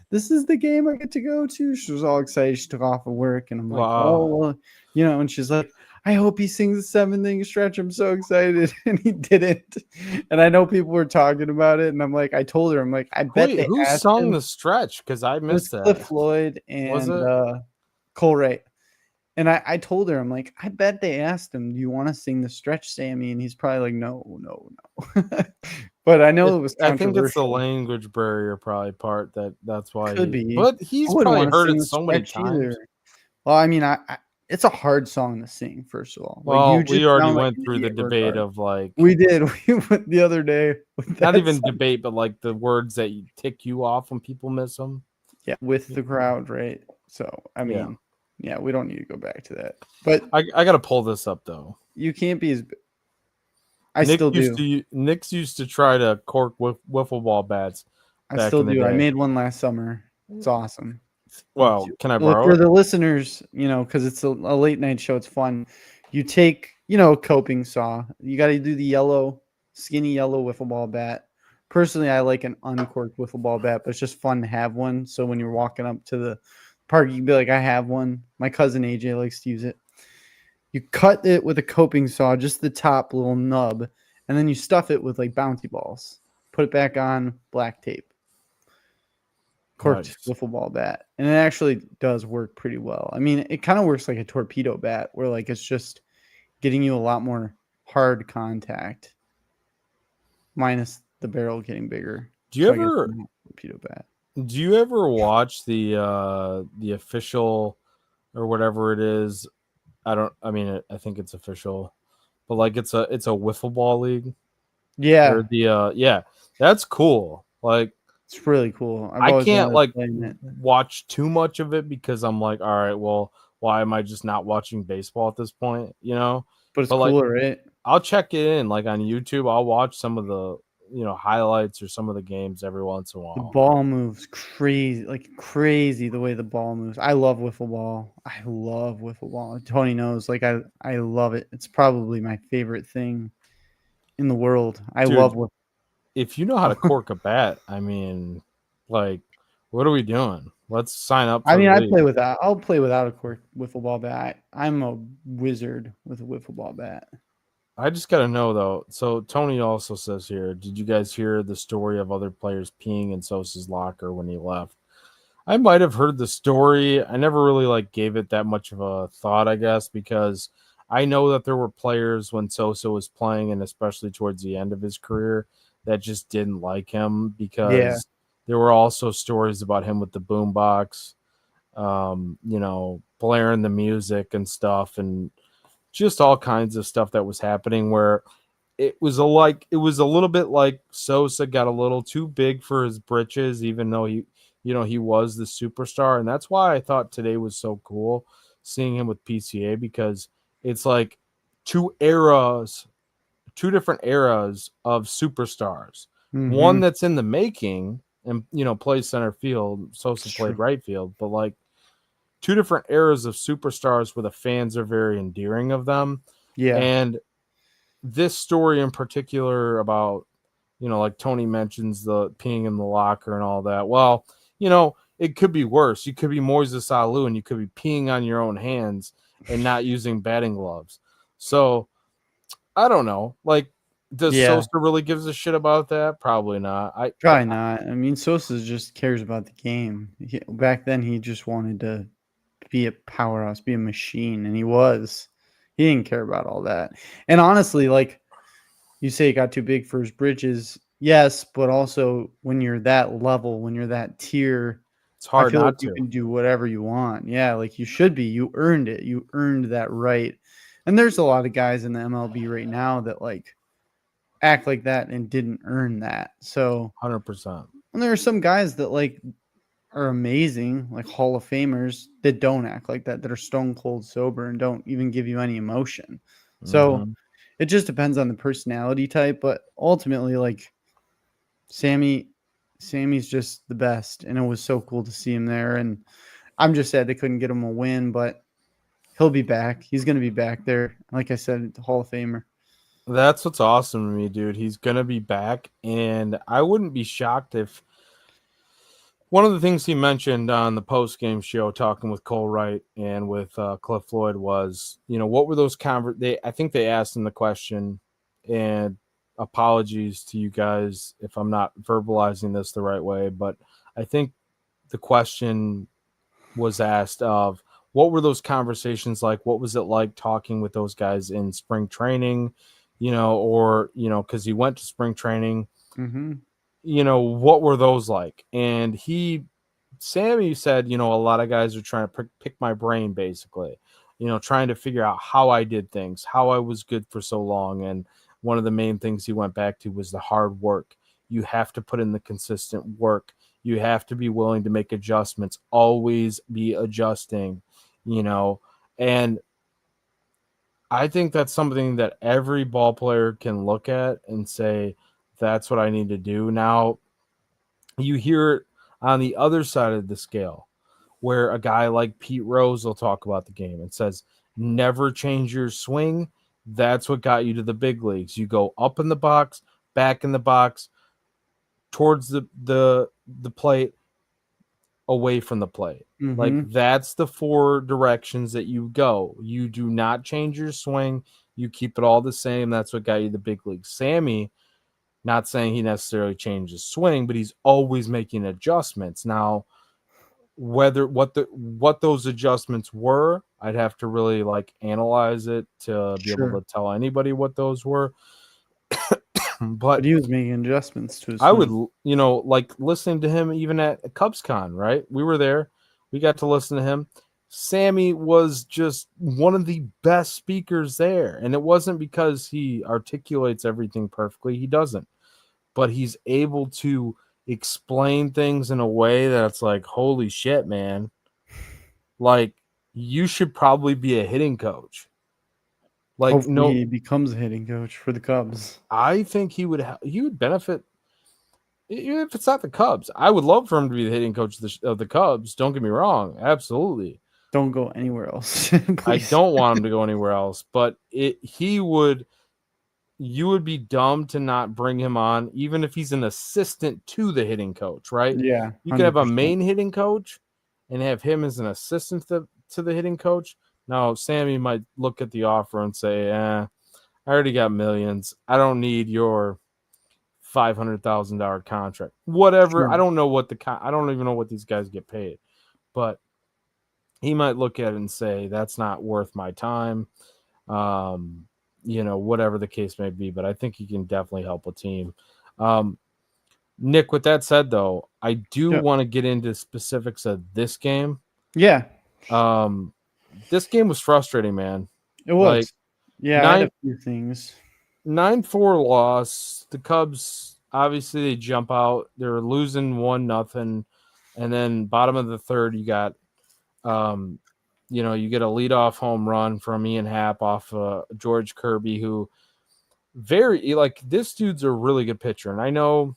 "This is the game I get to go to." She was all excited. She took off of work, and I'm like, "Oh, Wow. well, And she's like, "I hope he sings the 7 inning stretch. I'm so excited," and he didn't. And I know people were talking about it, and I'm like, I told her, I'm like, I bet Wait, they who asked sung him. the stretch? Because I It was missed Cliff that. Floyd Was and it? Cole Ray. And I told her, I'm like, I bet they asked him, "Do you want to sing the stretch, Sammy?" And he's probably like, "No, no, no." But I know it was I think it's the controversial. language barrier probably part that's why Could he. be. But I he's wouldn't probably want to heard sing it the so many stretch times. either. Well, I mean, it's a hard song to sing. First of all, like you Well, just we already sound like went an through the idiot debate regard. of like We did. We went the other day with not that even song. debate, but like the words that tick you off when people miss them. Yeah, with the crowd, right? So, I Yeah, mean, yeah, we don't need to go back to that. But I gotta pull this up though. you can't be as. I still do. Nick's used to try to cork wiffle ball bats I back still in the do. I day. made one last summer. It's awesome. Well, can I Well, borrow for it? the listeners, because it's a late night show, it's fun. You take, a coping saw. You got to do the yellow, skinny yellow wiffle ball bat. Personally, I like an uncorked wiffle ball bat, but it's just fun to have one. So when you're walking up to the park, you can be like, I have one. My cousin AJ likes to use it. You cut it with a coping saw, just the top little nub, and then you stuff it with like bouncy balls. Put it back on black tape, corked Nice. wiffle ball bat, and it actually does work pretty well. I mean, it kind of works like a torpedo bat, where like it's just getting you a lot more hard contact, minus the barrel getting bigger. Do you So I guess ever torpedo bat. do you ever watch the official or whatever it is? I mean I think it's official, but like it's a wiffle ball league or Yeah, yeah, that's cool. Like it's really cool. I've I always can't wanted to like play in it, watch too much of it because I'm like, all right, well, why am I just not watching baseball at this point? but it's But like, cooler, right? I'll check it in like on YouTube. I'll watch some of the highlights or some of the games every once in a The while. ball moves crazy, like crazy. The way the ball moves, I love wiffle ball. I love wiffle ball. Tony knows, like I love it. It's probably my favorite thing in the world. I love Dude, wiffle. if you know how to cork a bat, I mean, like, what are we doing? Let's sign up I for the mean, I league. play without. I'll play without a cork wiffle ball bat. I'm a wizard with a wiffle ball bat. I just gotta know though. So Tony also says here, did you guys hear the story of other players peeing in Sosa's locker when he left? I might have heard the story. I never really like gave it that much of a thought, I guess, because I know that there were players when Sosa was playing, and especially towards the end of his career, that just didn't like him Yeah, because there were also stories about him with the boombox, blaring the music and stuff, and just all kinds of stuff that was happening where it was a little bit like Sosa got a little too big for his britches, even though he was the superstar, and that's why I thought today was so cool seeing him with PCA because it's like two eras, two different eras of superstars. One mm-hmm. that's in the making and plays center field. Sosa played True. right field, but like two different eras of superstars where the fans are very endearing of them. Yeah, And this story in particular about, like Tony mentions the peeing in the locker and all that. Well, it could be worse. You could be Moises Alou and you could be peeing on your own hands and not using batting gloves. So I don't know. Like, does yeah. Sosa really gives a shit about that? Probably not. Probably not. I mean, Sosa just cares about the game. Back then, he just wanted to be a powerhouse, be a machine, and he was. He didn't care about all that. And honestly, like you say, he got too big for his britches. Yes, but also when you're that level, when you're that tier, It's I hard feel like not you to. can do whatever you want. Yeah, like you should be. You earned it. You earned that right. And there's a lot of guys in the MLB right now that like act like that and didn't earn that. So, 100%. and there are some guys that like are amazing, like Hall of Famers that don't act like that, that are stone cold sober and don't even give you any emotion. So Hmm. it just depends on the personality type, but ultimately, like Sammy, Sammy's just the best, and it was so cool to see him there. And I'm just sad they couldn't get him a win, but he'll be back. He's going to be back there. Like I said, the Hall of Famer. That's what's awesome to me, dude. He's gonna be back, and I wouldn't be shocked if one of the things he mentioned on the post game show, talking with Cole Wright and with Cliff Floyd, was what were those I think they asked him the question, and apologies to you guys if I'm not verbalizing this the right way, but I think the question was asked of what were those conversations like? What was it like talking with those guys in spring training? Or because he went to spring training Mm-hmm. What were those like? And Sammy said, a lot of guys are trying to pick my brain, basically, trying to figure out how I did things, how I was good for so long. And one of the main things he went back to was the hard work. You have to put in the consistent work. You have to be willing to make adjustments, always be adjusting, and I think that's something that every ball player can look at and say, that's what I need to do. Now, you hear it on the other side of the scale where a guy like Pete Rose will talk about the game and says, never change your swing. That's what got you to the big leagues. You go up in the box, back in the box, towards the plate, away from the plate. Like Mm-hmm. that's the four directions that you go. You do not change your swing. You keep it all the same. That's what got you the big leagues. Sammy, not saying he necessarily changed his swing, but he's always making adjustments. Now, whether what those adjustments were, I'd have to really like analyze it to be able Sure. to tell anybody what those were. But But he was making adjustments to his I would, swing. like listening to him even at CubsCon, right? We were there. We got to listen to him. Sammy was just one of the best speakers there. And it wasn't because he articulates everything perfectly. He doesn't. But he's able to explain things in a way that's like, holy shit, man. Like, you should probably be a hitting coach. Like, Hopefully, no, he becomes a hitting coach for the Cubs. I think he would benefit. Even if it's not the Cubs, I would love for him to be the hitting coach of the Cubs. Don't get me wrong, absolutely. Don't go anywhere else, I please. don't want him to go anywhere else, but he would. You would be dumb to not bring him on, even if he's an assistant to the hitting coach, right? Yeah, You could have a 100%. main hitting coach and have him as an assistant to the hitting coach. Now, Sammy might look at the offer and say, I already got millions. I don't need your $500,000 contract. Whatever. Sure. I don't know what I don't even know what these guys get paid, but he might look at it and say that's not worth my time. Whatever the case may be, but I think he can definitely help a team. Nick, with that said, though, I do Yeah. want to get into specifics of this game. Yeah, Um, this game was frustrating, man. it Like was. Yeah, I had nine a few things. 9-4 loss. The Cubs obviously they jump out. They're losing 1-0, and then bottom of the third, you got you get a leadoff home run from Ian Happ off George Kirby, who this dude's a really good pitcher, and I know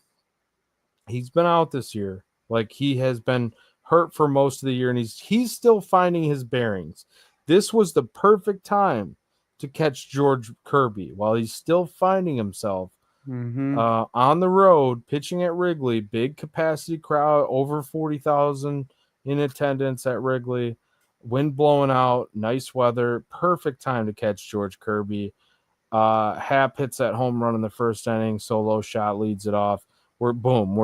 he's been out this year. Like he has been hurt for most of the year, and he's still finding his bearings. This was the perfect time to catch George Kirby while he's still finding himself Mm-hmm. on the road, pitching at Wrigley, big capacity crowd, over 40,000 in attendance at Wrigley, wind blowing out, nice weather, perfect time to catch George Kirby. Hap hits that home run in the first inning, solo shot leads it off. We're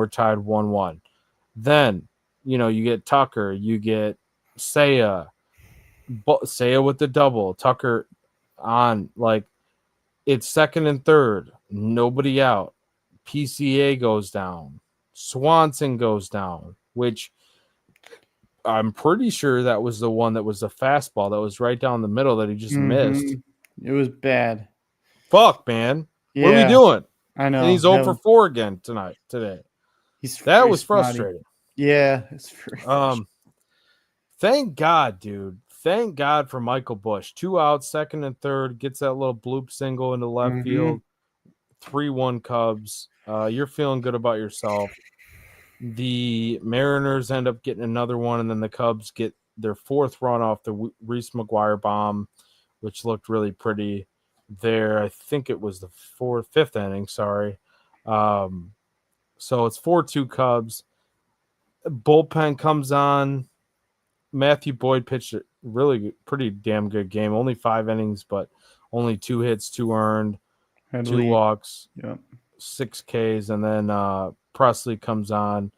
tied 1-1. Then, you get Tucker, you get Seiya, Seiya with the double, Tucker on, like, it's second and third, nobody out. PCA goes down. Swanson goes down, which I'm pretty sure that was the one that was the fastball that was right down the middle that he just missed. Mm-hmm. It was bad. Fuck, man. What are we Yeah, doing? I And know. he's 0 for 4 again today. He's That very was spotty. frustrating. Yeah, it's very frustrating. Thank God, dude. Thank God for Michael Bush. 2 outs, second and third, gets that little bloop single into left Mm-hmm. field. 3-1 Cubs. You're feeling good about yourself. The Mariners end up getting another one, and then the Cubs get their fourth run off the Reese McGuire bomb, which looked really pretty there. I think it was the fifth inning. Sorry. So it's 4-2 Cubs. Bullpen comes on. Matthew Boyd pitched a really pretty damn good game. Only 5 innings, but only 2 hits, 2 earned, Had 2 lead. walks, Yep. 6 Ks, and then Presley comes on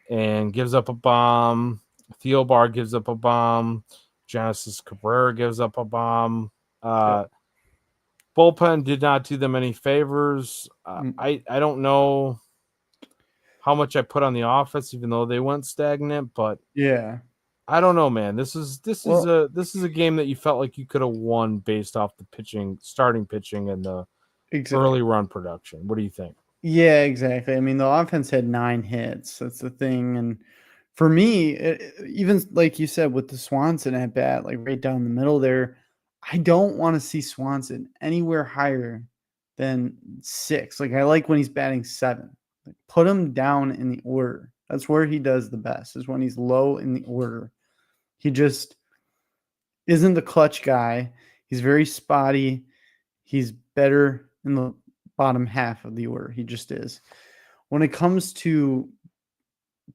and gives up a bomb. Thielbar gives up a bomb. Genesis Cabrera gives up a bomb. Yep. bullpen did not do them any favors. Mm, I don't know how much I put on the offense, even though they went stagnant, but yeah. I don't know, man. Well, This is a game that you felt like you could have won based off the pitching, starting pitching, and the exactly. early run production. What do you think? Yeah, exactly. I mean, the offense had 9 hits. That's the thing. And for me, even like you said with the Swanson at bat, like right down the middle there, I don't want to see Swanson anywhere higher than 6. Like I like when he's batting 7. Like, put him down in the order. That's where he does the best, is when he's low in the order. He just isn't the clutch guy. He's very spotty. He's better in the bottom half of the order. He just is. When it comes to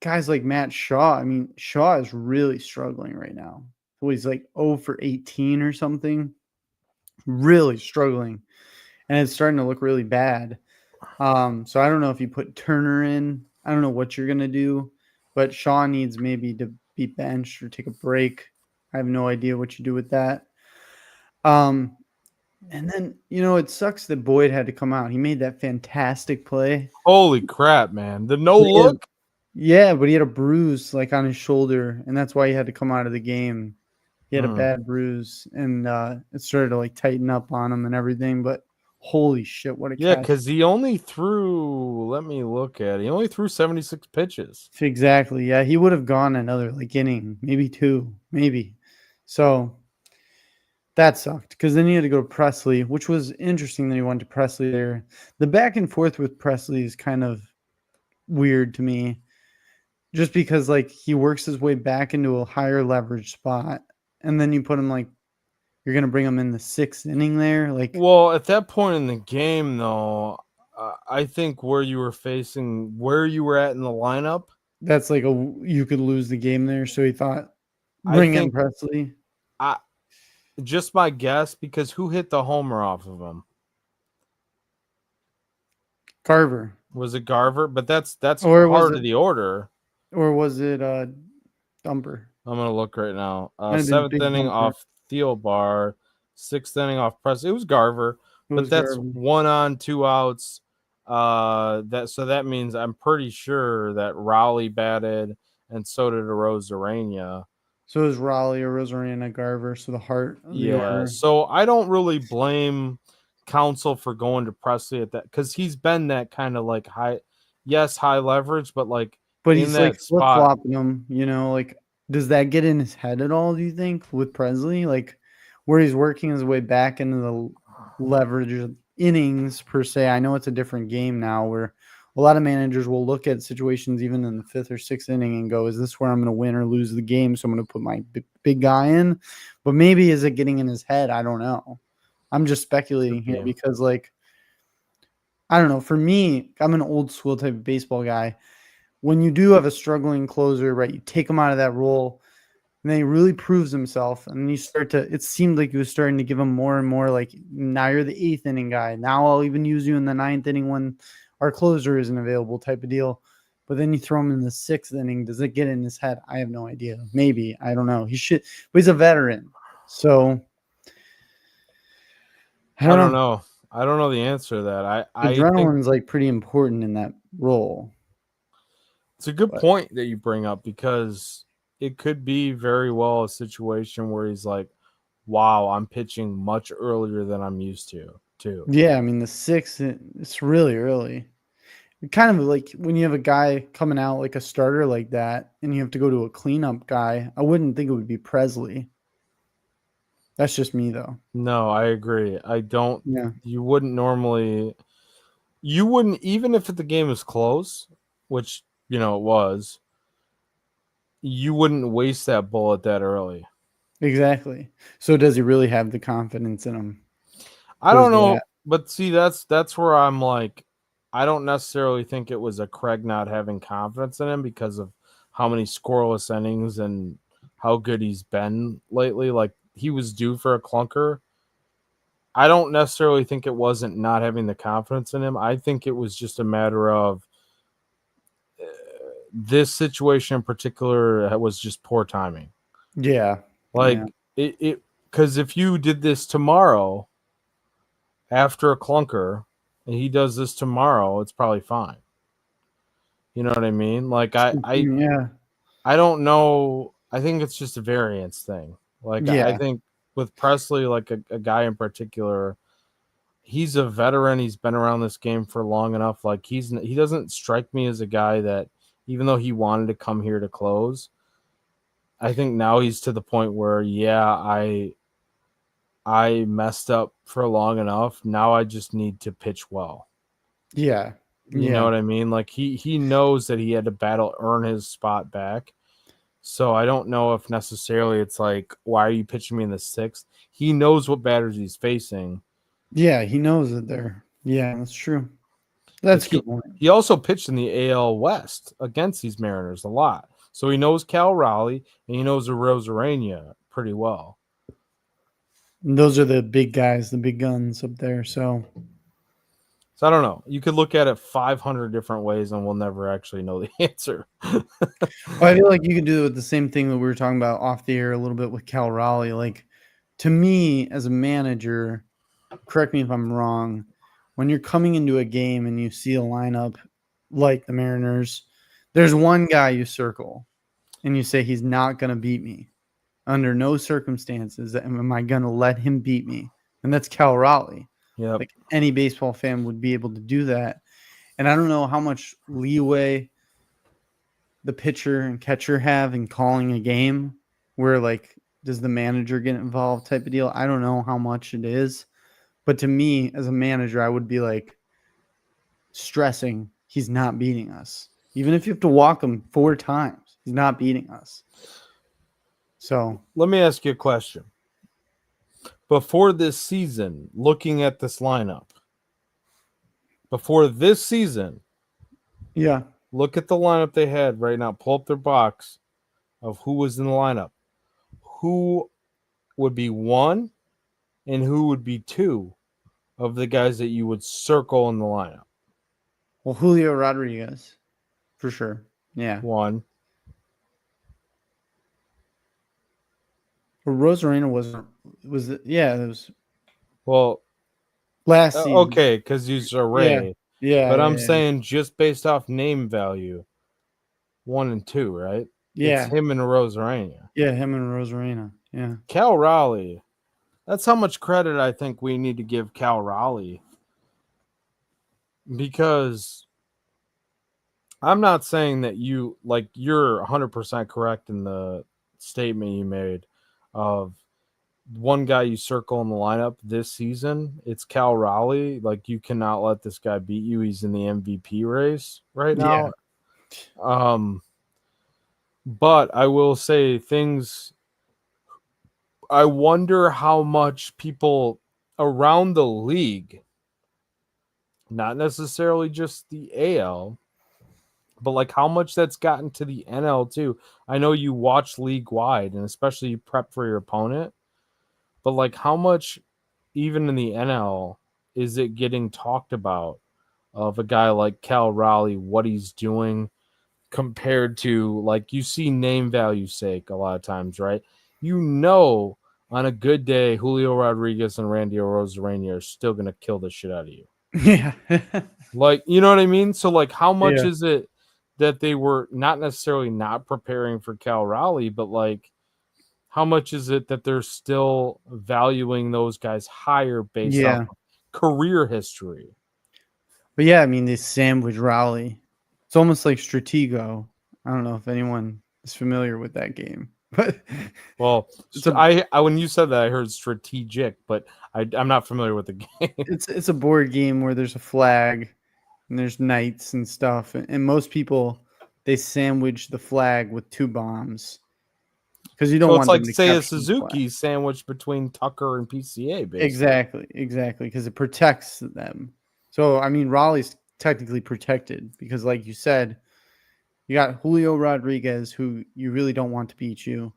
guys like Matt Shaw, I mean, Shaw is really struggling right now. So he's like 0 for 18 or something, really struggling. And it's starting to look really bad. So I don't know if you put Turner in. I don't know what you're going to do, but Shaw needs maybe to be benched or take a break. I have no idea what you do with that. Um, and then, it sucks that Boyd had to come out. He made that fantastic play. Holy crap, man! The no But he had look. Yeah, but he had a bruise like on his shoulder, and that's why he had to come out of the game. He had a Hmm. bad bruise, and it started to like tighten up on him and everything. But holy shit, what a Yeah, catch! because he only threw. Let me look at it. He only threw 76 pitches. Exactly. Yeah, he would have gone another like inning, maybe 2, maybe. So that sucked because then he had to go to Presley, which was interesting that he went to Presley there. The back and forth with Presley is kind of weird to me, just because like he works his way back into a higher leverage spot, and then you put him like you're gonna bring him in the 6th inning there, like Well, at that point in the game, though, I think where where you were at in the lineup, that's like you could lose the game there. So he thought I bring in think Presley, I just my guess because who hit the homer off of him? Carver, Was it Garver? But that's or was part it of the order. Dumper? I'm gonna look right now. Might have been Seventh Big inning Dumper. off Thielbar, sixth inning off Press. It was Garver, It but was that's Garver. 1 on 2 outs. That means I'm pretty sure that Rowley batted and so did Arozarena. So it was Raleigh or Rosarina Garver. So the heart of the Yeah, order. so I don't really blame Council for going to Presley at that because he's been that kind of like high leverage, but like But in he's like that flip spot, flopping him, like does that get in his head at all, do you think, with Presley? Like where he's working his way back into the leverage innings per se. I know it's a different game now where a lot of managers will look at situations even in the 5th or 6th inning and go, is this where I'm going to win or lose the game? So I'm going to put my big guy in. But maybe is it getting in his head? I don't know. I'm just speculating could here be. because, like, I don't know. For me, I'm an old school type of baseball guy. When you do have a struggling closer, right, you take him out of that role, and then he really proves himself. And then you start to, it seemed like you were starting to give him more and more, like, now you're the 8th inning guy. Now I'll even use you in the 9th inning when our closer isn't available, type of deal. But then you throw him in the 6th inning. Does it get in his head? I have no idea. Maybe. I don't know. He should, but he's a veteran. So I I don't don't know. know. I don't know the answer to that. I think Adrenaline's like pretty important in that role. it's a good But point that you bring up because it could be very well a situation where he's like, "Wow, I'm pitching much earlier than I'm used to." Too. yeah, I mean, the 6th, it's really early. Kind of like when you have a guy coming out like a starter like that and you have to go to a cleanup guy, I wouldn't think it would be Presley. That's just me though. No, I agree. I don't. Yeah. You wouldn't normally. You wouldn't even if the game is close, which it was. You wouldn't waste that bullet that early. Exactly. So does he really have the confidence in him? I Goes don't to know, that. but see, that's where I'm like, I don't necessarily think it was a Craig not having confidence in him because of how many scoreless innings and how good he's been lately. Like he was due for a clunker. I don't necessarily think it wasn't not having the confidence in him. I think it was just a matter of this situation in particular was just poor timing. Yeah. Yeah. Like it because if you did this tomorrow after a clunker and he does this tomorrow, it's probably fine. You know what I mean? Like Yeah. I don't know. I think it's just a variance thing. Like I Yeah. think with Presley, like a guy in particular, he's a veteran. He's been around this game for long enough. Like he doesn't strike me as a guy that, even though he wanted to come here to close, I think now he's to the point where, yeah, I messed up for long enough. Now I just need to pitch well. Yeah. You know Yeah. what I mean? Like he knows that he had to battle earn his spot back. So I don't know if necessarily it's like, why are you pitching me in the sixth? He knows what batters he's facing. Yeah. He knows that they're, yeah, that's true. That's Because a good point. he also pitched in the AL West against these Mariners a lot. So he knows Cal Raleigh and he knows the Rosarena pretty well. And those are the big guys, the big guns up there. So So I don't know. You could look at it 500 different ways and we'll never actually know the answer. I feel like you could do it with the same thing that we were talking about off the air a little bit with Cal Raleigh. Like, to me, as a manager, correct me if I'm wrong, when you're coming into a game and you see a lineup like the Mariners, there's one guy you circle and you say he's not going to beat me. Under no circumstances am I going to let him beat me. And that's Cal Raleigh. Yep. Like, any baseball fan would be able to do that. And I don't know how much leeway the pitcher and catcher have in calling a game, where, like, does the manager get involved type of deal. I don't know how much it is, but to me as a manager, I would be like stressing he's not beating us. Even if you have to walk him 4 times, he's not beating us. So Let me ask you a question. Before this season, looking at this lineup, before this season, yeah, look at the lineup they had right now. Pull up their box of who was in the lineup. Who would be 1 and who would be 2 of the guys that you would circle in the lineup? well, Julio Rodriguez for sure. Yeah, 1. but Rosarena was yeah, it was Well, last season. okay, because he's a Yeah, Ray. yeah, But yeah, I'm yeah. saying just based off name value, 1 and 2, right? It's Yeah, him and Rosarena. yeah, him and Rosarena. Yeah, Cal Raleigh. That's how much credit I think we need to give Cal Raleigh. Because I'm not saying that you're 100% correct in the statement you made of one guy you circle in the lineup this season. It's Cal Raleigh. Like, you cannot let this guy beat you. He's in the MVP race right yeah, now. But I will say things. I wonder how much people around the league, not necessarily just the AL, but like how much that's gotten to the NL too. I know you watch league wide and especially you prep for your opponent, but like how much even in the NL is it getting talked about of a guy like Cal Raleigh, what he's doing compared to, like, you see name value sake a lot of times, right? You know, on a good day, Julio Rodriguez and Randy Arozarena are still going to kill the shit out of you. yeah, Like, you know what I mean? So, like, how much yeah. is it that they were not necessarily not preparing for Cal Raleigh, but like, how much is it that they're still valuing those guys higher based off Yeah. of career history? But yeah, I mean, they sandwich Raleigh. It's almost like Stratego. I don't know if anyone is familiar with that game, but Well, it's a I when you said that, I heard strategic, but I'm not familiar with the game. it's a board game where there's a flag and there's knights and stuff, and most people, they sandwich the flag with 2 bombs because you don't So it's want like, them to say, a capture the flag. Suzuki sandwiched between Tucker and PCA, basically. Exactly, because it protects them. So I mean, Raleigh's technically protected because, like you said, you got Julio Rodriguez, who you really don't want to beat you. And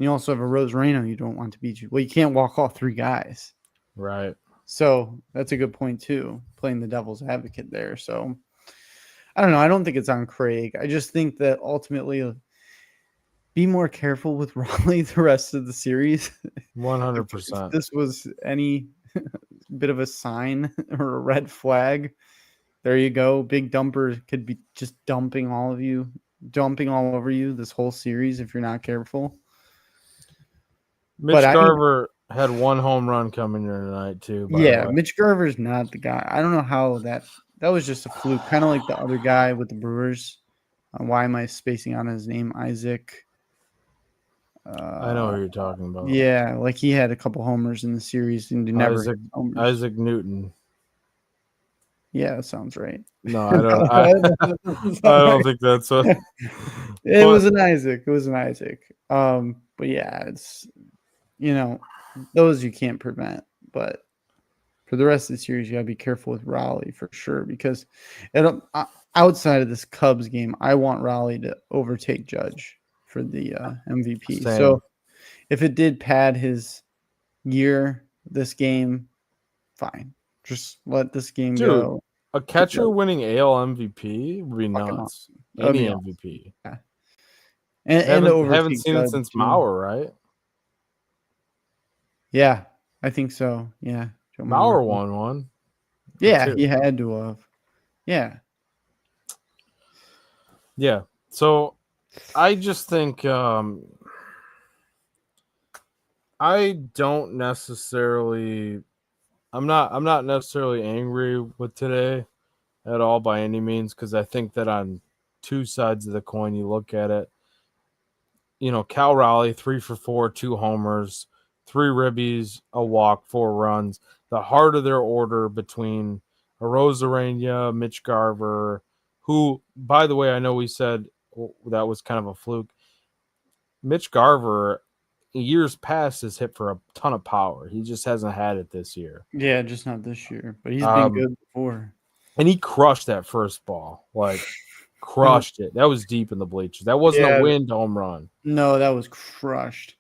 you also have a Rosarena you don't want to beat you. Well, you can't walk all 3 guys. Right. So that's a good point too, playing the devil's advocate there. So I don't know. I don't think it's on Craig. I just think that ultimately, be more careful with Raleigh the rest of the series. If 100%. this was any bit of a sign or a red flag. There you go. Big dumper could be just dumping all over you this whole series if you're not careful. But Mitch I mean, Garver had one home run coming here tonight too. By the yeah, way, Mitch Garver's not the guy. I don't know how that was just a fluke, kind of like the other guy with the Brewers. Why am I spacing on his name? Isaac. I know Uh, who you're talking about. yeah, like he had a couple homers in the series and he never hit Isaac homers. Isaac Newton. Yeah, that sounds right. No, I don't. That doesn't I sound don't right. think that's what. It But was an Isaac. It was an Isaac. But yeah, it's those you can't prevent. But for the rest of the series, you gotta be careful with Raleigh for sure because outside of this Cubs game, I want Raleigh to overtake Judge for the MVP. same, So if it did pad his year, this game, fine. Just let this game dude. go. A Get catcher Judge. winning AL MVP would be Fucking nuts. awesome. That would Any be awesome. MVP. Yeah. And to Haven't overtake seen it Judge since too. Mauer, right? Yeah, I think so. Yeah. Joe Mauer. Mauer won one or Yeah, two. he had to have. Yeah. Yeah. So I just think I don't necessarily I'm not necessarily angry with today at all by any means because I think that on two sides of the coin you look at it, Cal Raleigh 3 for 4, 2 homers, 3 ribbies, a walk, 4 runs. The heart of their order between Arozarena, Mitch Garver, who, by the way, I know we said that was kind of a fluke. Mitch Garver, years past, has hit for a ton of power. He just hasn't had it this year. Yeah, just not this year. But he's been Um, good before. and he crushed that first ball, like crushed it. That was deep in the bleachers. That wasn't a Yeah. wind home run. No, that was crushed.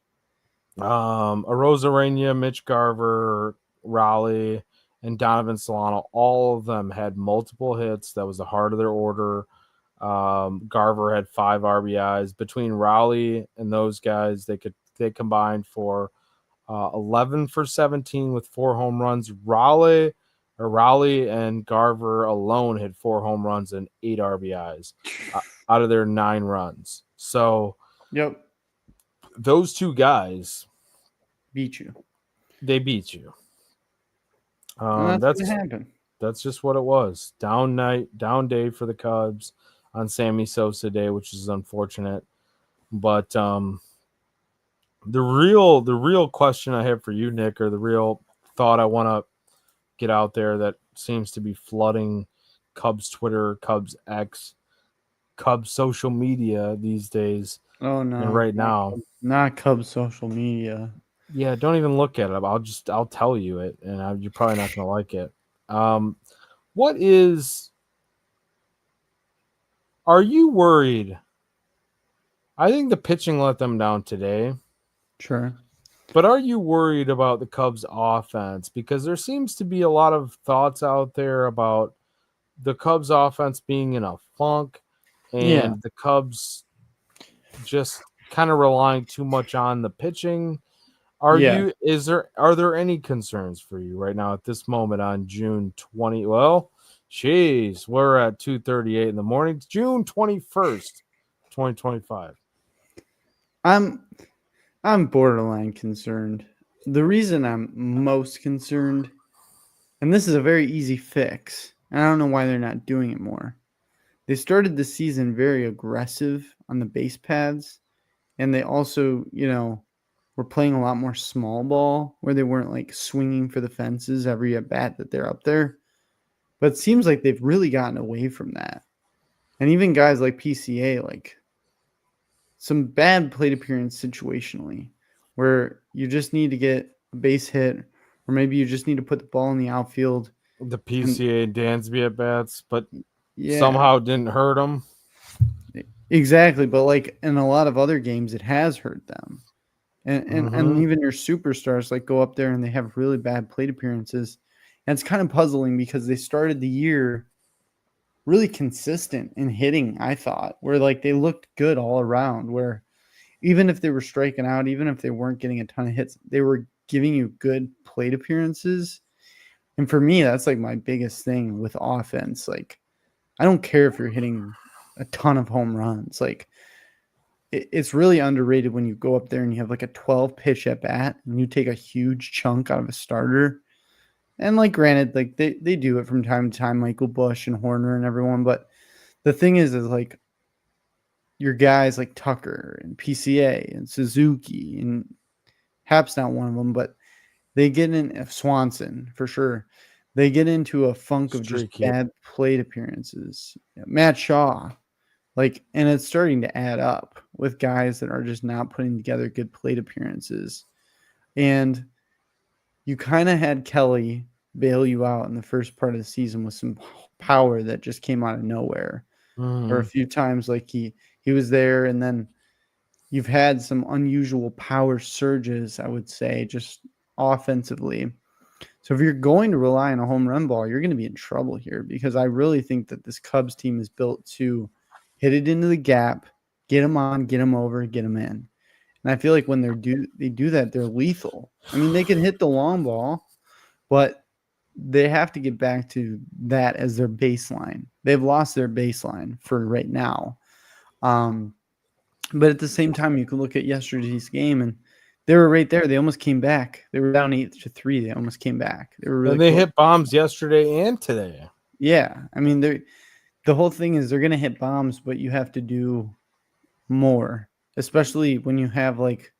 Arozarena, Mitch Garver, Raleigh, and Donovan Solano, all of them had multiple hits. That was the heart of their order. Garver had 5 RBIs. Between Raleigh and those guys, they combined for 11 for 17 with 4 home runs. Raleigh and Garver alone had 4 home runs and 8 RBIs out of their 9 runs. So Yep. those two guys, Beat you. they beat you. And that's gonna happen. That's just what it was. Down night, down day for the Cubs on Sammy Sosa Day, which is unfortunate. But the real question I have for you, Nick, or the real thought I want to get out there that seems to be flooding Cubs Twitter, Cubs X, Cubs social media these days. Oh no. And right now. Not Cubs social media. Yeah, don't even look at it. I'll tell you it, and you're probably not going to like it. Are you worried? I think the pitching let them down today. Sure. But are you worried about the Cubs offense? Because there seems to be a lot of thoughts out there about the Cubs offense being in a funk and the Cubs just kind of relying too much on the pitching. Are there any concerns for you right now at this moment on June 20? Well, geez, we're at 2:38 in the morning. It's June 21st, 2025. I'm borderline concerned. The reason I'm most concerned, and this is a very easy fix, and I don't know why they're not doing it more. They started the season very aggressive on the base paths, and they also, were playing a lot more small ball where they weren't like swinging for the fences every at bat that they're up there. But it seems like they've really gotten away from that. And even guys like PCA, like some bad plate appearance situationally, where you just need to get a base hit, or maybe you just need to put the ball in the outfield. The PCA and Dansby at bats, but Yeah, somehow didn't hurt them. exactly. But like in a lot of other games, it has hurt them. And even your superstars like go up there and they have really bad plate appearances. And it's kind of puzzling because they started the year really consistent in hitting, I thought, where like they looked good all around, where even if they were striking out, even if they weren't getting a ton of hits, they were giving you good plate appearances. And for me, that's like my biggest thing with offense. Like, I don't care if you're hitting a ton of home runs. Like, it's really underrated when you go up there and you have like a 12 pitch at bat and you take a huge chunk out of a starter. And like, granted, like they do it from time to time, Michael Bush and Horner and everyone. But the thing is like your guys like Tucker and PCA and Suzuki and Hap's not one of them, but they get in Swanson for sure. They get into a funk of just Streaky. bad plate appearances. Matt Shaw, like, and it's starting to add up with guys that are just not putting together good plate appearances. And you kind of had Kelly bail you out in the first part of the season with some power that just came out of nowhere. Or a few times, like he was there, and then you've had some unusual power surges, I would say, just offensively. So if you're going to rely on a home run ball, you're going to be in trouble here, because I really think that this Cubs team is built to hit it into the gap, get them on, get them over, get them in. And I feel like when they do that, they're lethal. I mean, they can hit the long ball, but they have to get back to that as their baseline. They've lost their baseline for right now. But at the same time, you can look at yesterday's game, and they were right there. They almost came back. They were down 8-3. They almost came back. They were really And they close. hit bombs yesterday and today. Yeah, I mean, the whole thing is they're going to hit bombs, but you have to do more, especially when you have like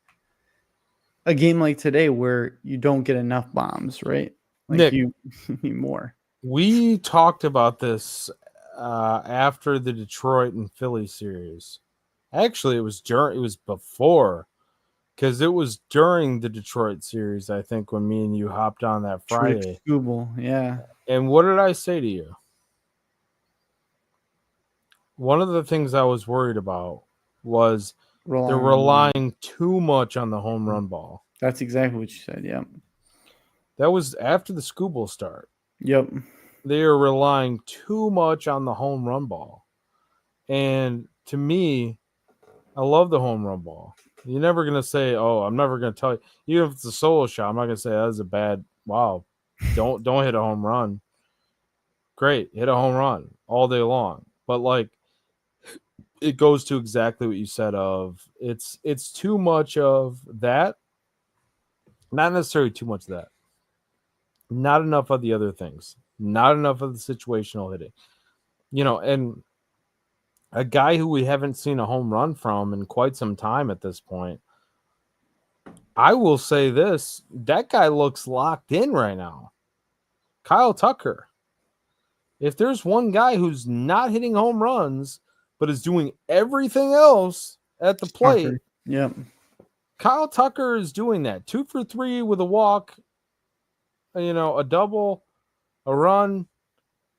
a game like today where you don't get enough bombs, right? Like Nick, you need more. we talked about this after the Detroit and Philly series. Actually, it was before, because it was during the Detroit series, I think, when me and you hopped on that Trick Friday. Scooble, yeah. And what did I say to you? One of the things I was worried about was they're relying too much on the home run ball. That's exactly what you said. Yep. That was after the Scooble start. Yep. They are relying too much on the home run ball. And to me, I love the home run ball. You're never going to say, oh, I'm never going to tell you. Even if it's a solo shot, I'm not going to say that was a bad, wow, don't hit a home run. Great, hit a home run all day long. But like, it goes to exactly what you said of it's too much of that. Not necessarily too much of that. Not enough of the other things. Not enough of the situational hitting. And a guy who we haven't seen a home run from in quite some time at this point, I will say this, that guy looks locked in right now. Kyle Tucker. If there's one guy who's not hitting home runs, but is doing everything else at the plate, Yep. Kyle Tucker is doing that. 2 for 3 with a walk, a double, a run.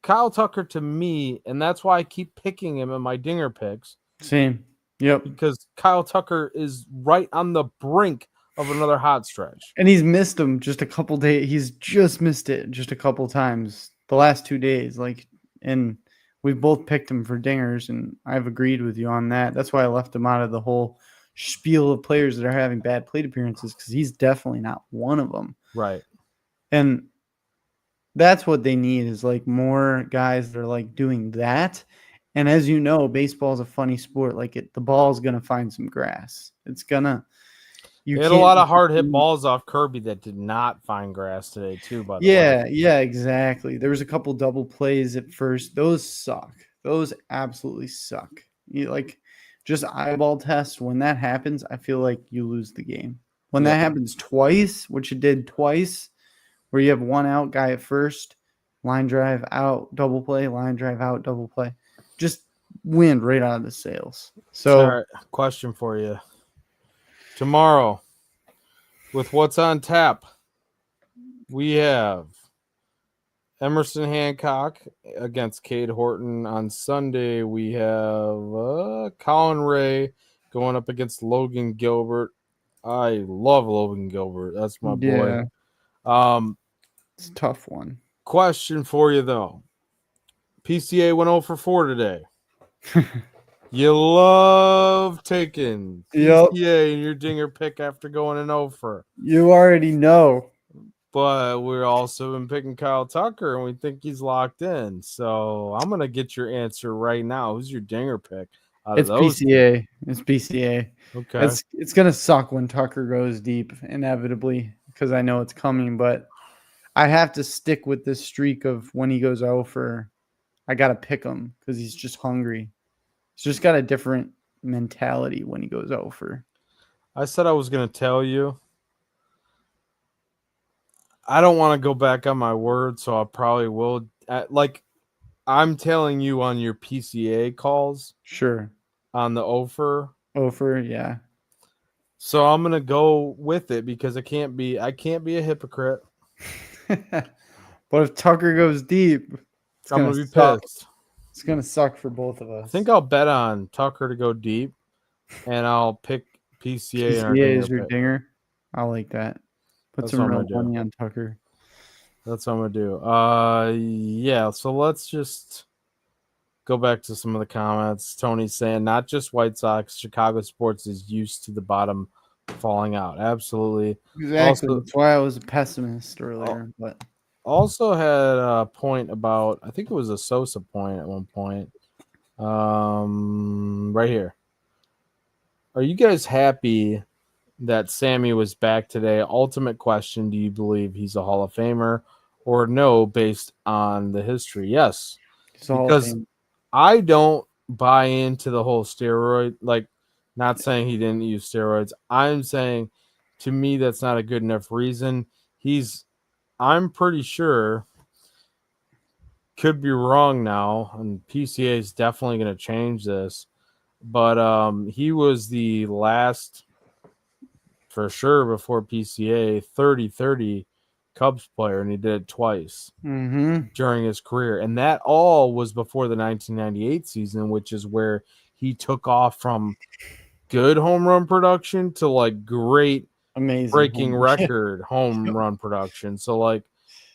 Kyle Tucker to me, and that's why I keep picking him in my dinger picks. Same. Yep. Because Kyle Tucker is right on the brink of another hot stretch. And he's missed them just a couple days. He's just missed it just a couple times the last 2 days. And we've both picked him for dingers, and I've agreed with you on that. That's why I left him out of the whole spiel of players that are having bad plate appearances, because he's definitely not one of them. Right. And that's what they need, is like more guys that are like doing that. And as you know, baseball is a funny sport. Like the ball is going to find some grass. It's going to. They had a lot of hard hit balls off Kirby that did not find grass today, too, by the way. Yeah, exactly. There was a couple double plays at first. Those suck. Those absolutely suck. Just eyeball test. When that happens, I feel like you lose the game. When that happens twice, which it did twice, where you have one out guy at first, line drive out, double play, line drive out, double play, just wind right out of the sails. So, all right, question for you. Tomorrow, with what's on tap, we have Emerson Hancock against Cade Horton. On Sunday, we have Colin Ray going up against Logan Gilbert. I love Logan Gilbert. That's my boy. It's a tough one. Question for you, though. PCA went 0 for 4 today. You love taking PCA in your dinger pick after going an 0 for. You already know. but we're also been picking Kyle Tucker, and we think he's locked in. So I'm gonna get your answer right now. Who's your dinger pick out of It's those two? PCA. It's PCA. Okay. It's gonna suck when Tucker goes deep, inevitably, because I know it's coming. But I have to stick with this streak of when he goes over. I gotta pick him because he's just hungry. He's just got a different mentality when he goes over. I said I was gonna tell you. I don't want to go back on my word, so I probably will. Like I'm telling you on your PCA calls Sure. on the offer. Over, yeah. So I'm gonna go with it because I can't be a hypocrite. But if Tucker goes deep, it's I'm gonna gonna be suck. pissed. It's gonna suck for both of I us. think I'll bet on Tucker to go deep, and I'll pick PCA in our PCA dinger is your pick. dinger. I like that. Put That's some what I'm real gonna do. money on Tucker. That's what I'm gonna do. Yeah. So let's just go back to some of the comments. Tony's saying not just White Sox, Chicago sports is used to the bottom falling out. Absolutely. Exactly. Also, That's why I was a pessimist earlier. But also had a point about I think it was a Sosa point at one point. Right here. Are you guys happy that Sammy was back today? Ultimate question: do you believe he's a Hall of Famer, or no? Based on the history, yes, it's a Hall of because Fame. I don't buy into the whole steroid. Like, not saying he didn't use steroids. I'm saying, to me, that's not a good enough reason. I'm pretty sure, could be wrong now, and PCA is definitely going to change this. But he was the last, for sure, before PCA 30-30 Cubs player, and he did it twice Mm-hmm. during his career. And that all was before the 1998 season, which is where he took off from good home run production to like great Amazing. breaking record home run production. So like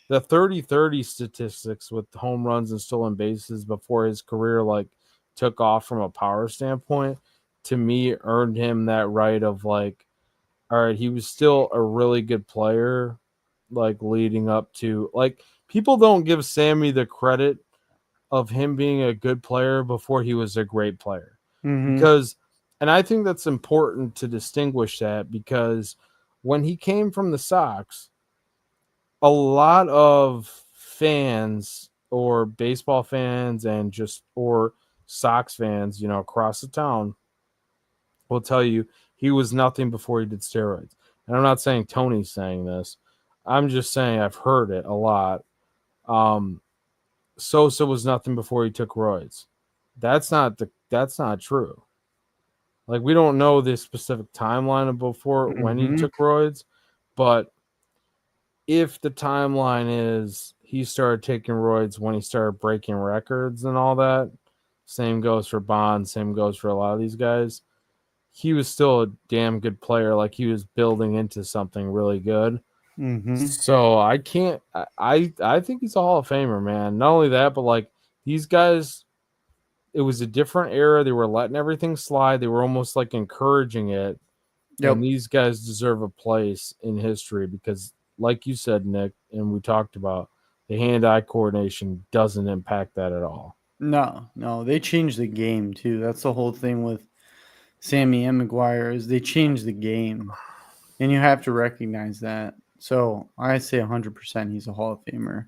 the 30-30 statistics with home runs and stolen bases before his career like took off from a power standpoint, to me, earned him that right of like, all right, he was still a really good player, like leading up to like people don't give Sammy the credit of him being a good player before he was a great player. Mm-hmm. Because and I think that's important to distinguish that because when he came from the Sox, a lot of fans or baseball fans and just or Sox fans, across the town will tell you he was nothing before he did steroids. And I'm not saying Tony's saying this. I'm just saying I've heard it a lot. Sosa was nothing before he took roids. That's not true. Like we don't know the specific timeline of before when he Mm-hmm. took roids, but if the timeline is he started taking roids when he started breaking records and all that, same goes for Bond, same goes for a lot of these guys. He was still a damn good player. Like he was building into something really good. Mm-hmm. So I can't. I think he's a Hall of Famer, man. Not only that, but like these guys, it was a different era. They were letting everything slide. They were almost like encouraging it. And Yep. these guys deserve a place in history because, like you said, Nick, and we talked about, the hand-eye coordination doesn't impact that at all. No, they changed the game too. That's the whole thing with Sammy and McGuire is they changed the game, and you have to recognize that. So I say 100% he's a Hall of Famer.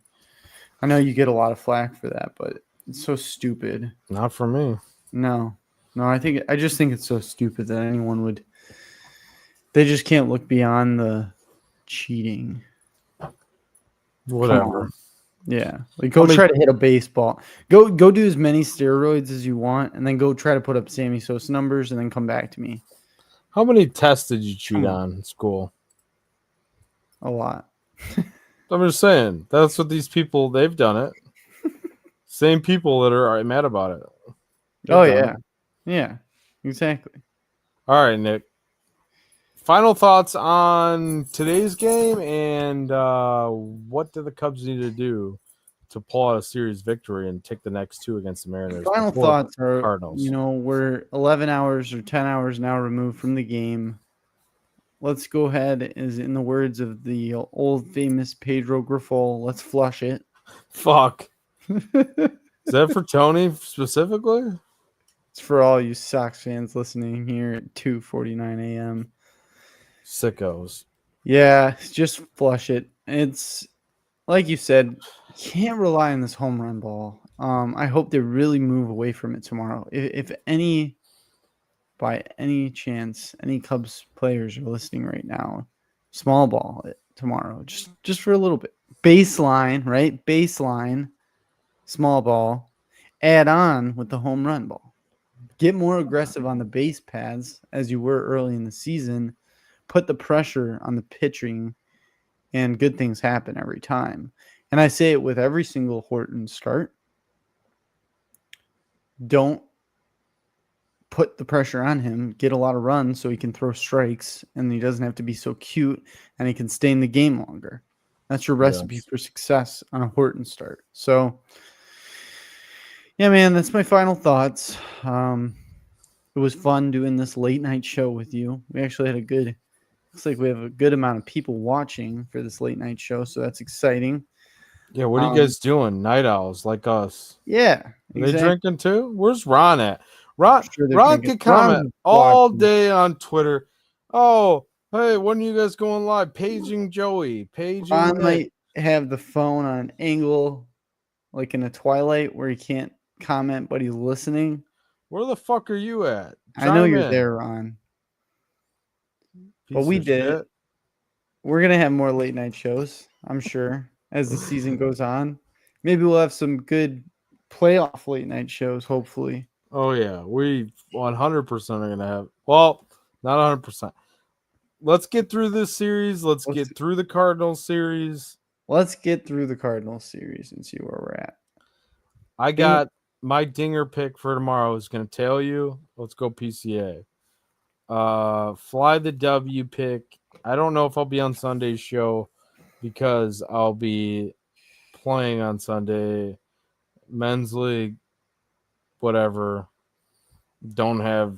I know you get a lot of flack for that, but it's so stupid. Not for me. No, I just think it's so stupid that anyone would. They just can't look beyond the cheating. Come Whatever. on. Yeah. Like How go many try to hit a baseball. Go do as many steroids as you want and then go try to put up Sammy Sosa numbers and then come back to me. how many tests did you cheat Come on. on in school? A lot. I'm just saying that's what these people they've done it. Same people that are mad about it. They've Oh done yeah. it. Yeah. Exactly. All right, Nick. Final thoughts on today's game and what do the Cubs need to do to pull out a series victory and take the next two against the Mariners Final before thoughts are, Cardinals? we're 11 hours or 10 hours now removed from the game. let's go ahead, as in the words of the old famous Pedro Grifol, let's flush it. Fuck. Is that for Tony specifically? It's for all you Sox fans listening here at 2:49 a.m. Sickos. Yeah, just flush it. It's like you said, can't rely on this home run ball. I hope they really move away from it tomorrow. If any, by any chance, any Cubs players are listening right now, small ball it tomorrow, just for a little bit. Baseline, right? Baseline, small ball. Add on with the home run ball. Get more aggressive on the base paths as you were early in the season. Put the pressure on the pitching, and good things happen every time. And I say it with every single Horton start. Don't put the pressure on him, get a lot of runs so he can throw strikes and he doesn't have to be so cute and he can stay in the game longer. That's your recipe for success on a Horton start. So, yeah, man, that's my final thoughts. It was fun doing this late night show with you. We actually had looks like we have a good amount of people watching for this late night show, so that's exciting. Yeah, what are you guys doing? Night owls like us. Yeah. Are they drinking too? Where's Ron at? Ron can comment all day on Twitter. Oh, hey, when are you guys going live? Paging Joey. Paging Ron Nick. might have the phone on an angle like in a twilight where he can't comment, but he's listening. Where the fuck are you at? I know you're there, Ron. But we did it. We're going to have more late night shows, I'm sure, as the season goes on. Maybe we'll have some good playoff late night shows, hopefully. Oh, yeah. We 100% are going to have. Well, not 100%. Let's get through this series. Let's get through the Cardinals series. Let's get through the Cardinals series and see where we're at. I got my dinger pick for tomorrow is going to tell you. Let's go PCA. Fly the W pick. I don't know if I'll be on Sunday's show because I'll be playing on Sunday. Men's league, whatever. Don't have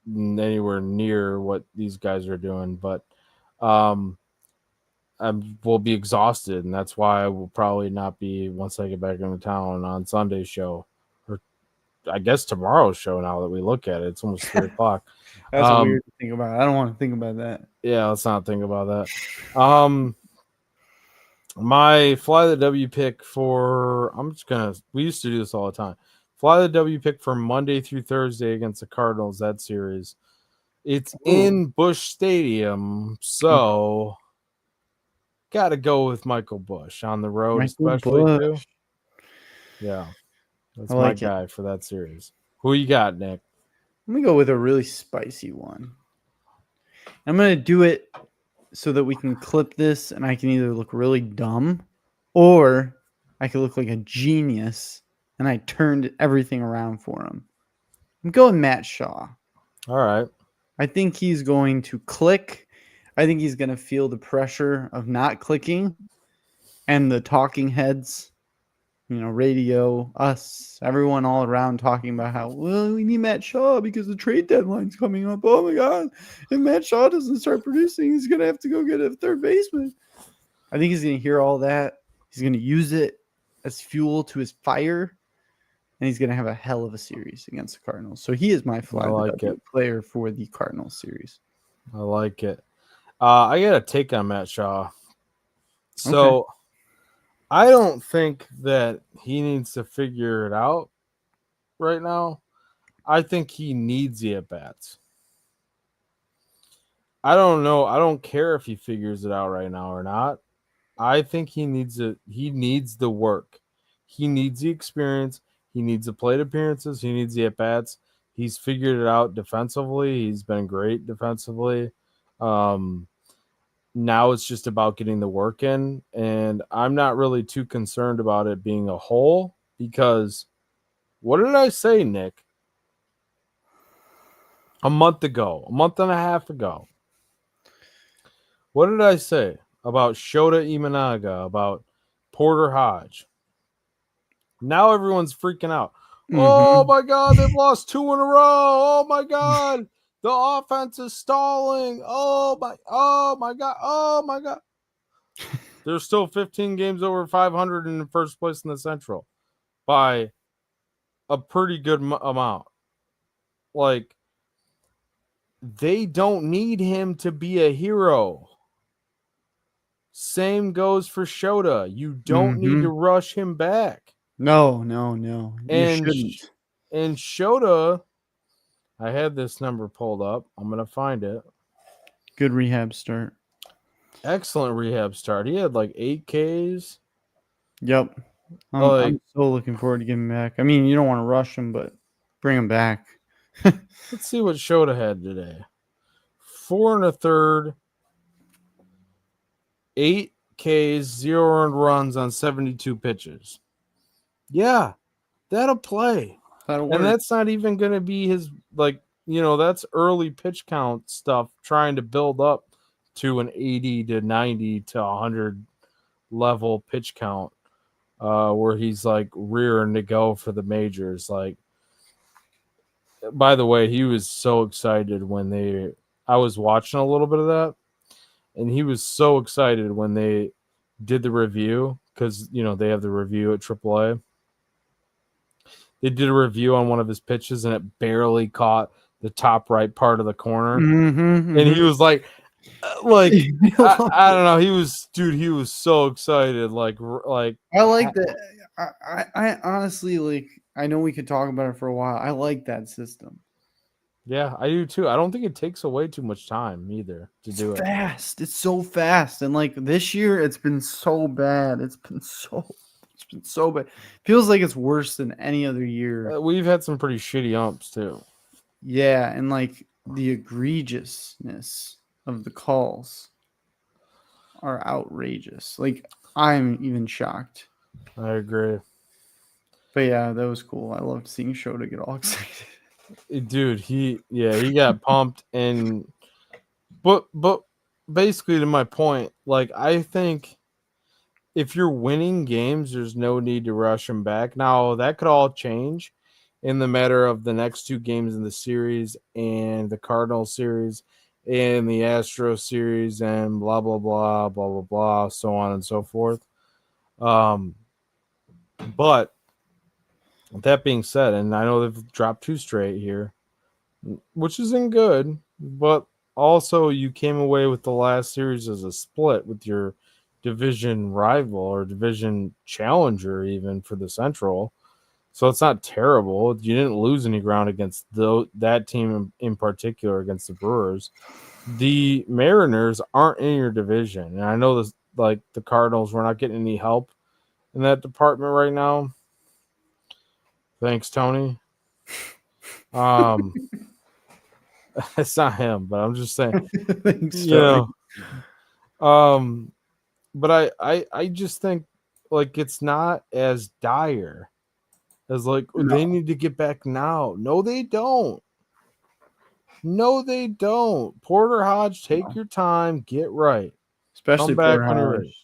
anywhere near what these guys are doing, but I will be exhausted, and that's why I will probably not be once I get back into town on Sunday's show, or I guess tomorrow's show. Now that we look at it, it's almost 3:00. That's weird to think about. I don't want to think about that. Yeah, let's not think about that. My Fly the W pick for we used to do this all the time. Fly the W pick for Monday through Thursday against the Cardinals, that series. It's in Busch Stadium, so got to go with Michael Busch on the road, especially too. Yeah, that's my guy for that series. Who you got, Nick? Let me go with a really spicy one. I'm going to do it so that we can clip this and I can either look really dumb or I can look like a genius and I turned everything around for him. I'm going Matt Shaw. All right. I think he's going to click. I think he's going to feel the pressure of not clicking and the talking heads, radio, us, everyone all around talking about how, well, we need Matt Shaw because the trade deadline's coming up. Oh, my God. If Matt Shaw doesn't start producing, he's going to have to go get a third baseman. I think he's going to hear all that. He's going to use it as fuel to his fire, and he's going to have a hell of a series against the Cardinals. So he is my player for the Cardinals series. I like it. I got a take on Matt Shaw. So... Okay. I don't think that he needs to figure it out right now. I think he needs the at-bats. I don't know. I don't care if he figures it out right now or not. I think he needs the work. He needs the experience. He needs the plate appearances. He needs the at-bats. He's figured it out defensively. He's been great defensively. Now it's just about getting the work in, and I'm not really too concerned about it being a hole because what did I say, Nick? A month and a half ago. What did I say about Shota Imanaga, about Porter Hodge? Now everyone's freaking out. Mm-hmm. Oh, my God, they've lost 2 in a row. Oh, my God. The offense is stalling. Oh my God. Oh my God. There's still 15 games over 500 in first place in the Central by a pretty good amount. Like, they don't need him to be a hero. Same goes for Shota. You don't need to Mm-hmm. rush him back. No, no, no. You And shouldn't. and Shota, I had this number pulled up. I'm gonna find it. Good rehab start. Excellent rehab start. He had like 8 Ks. Yep. Like, I'm so looking forward to getting back. I mean, you don't want to rush him, but bring him back. let's see what Shota had today. 4 1/3, 8 Ks, 0 earned runs on 72 pitches. Yeah, that'll play. That'll And work. that's not even going to be his, like, that's early pitch count stuff, trying to build up to an 80 to 90 to 100 level pitch count, where he's like rearing to go for the majors. Like, by the way, he was so excited when I was watching a little bit of that, and he was so excited when they did the review, because, they have the review at AAA. They did a review on one of his pitches, and it barely caught the top right part of the corner. Mm-hmm, And he was like, mm-hmm. I don't know. He was so excited. Like, I like that. I honestly like. I know we could talk about it for a while. I like that system. yeah, I do too. I don't think it takes away too much time either to It's do it. fast. It's so fast, and like this year, it's been so bad. It's been so bad. Feels like it's worse than any other year. We've had some pretty shitty umps too. Yeah, and like the egregiousness of the calls are outrageous. Like I'm even shocked. I agree. But yeah, that was cool. I loved seeing Shota get all excited. Dude, he got pumped. But basically, to my point, like, I think if you're winning games, there's no need to rush them back. Now, that could all change in the matter of the next 2 games in the series, and the Cardinals series, and the Astros series, and blah blah blah blah blah blah, so on and so forth. But that being said, and I know they've dropped 2 straight here, which isn't good, but also you came away with the last series as a split with your division rival or division challenger, even for the Central. So it's not terrible. You didn't lose any ground against that team in particular, against the Brewers. The Mariners aren't in your division, and I know this, like, the Cardinals, we're not getting any help in that department right now. Thanks, Tony. It's not him, but I'm just saying, Thanks, you Tony. know. But I just think, like, it's not as dire as, like, they need to get back now. No, they don't. No, they don't. Porter Hodge, take your time, get right. Especially Come back Porter when you're Hodge. ready.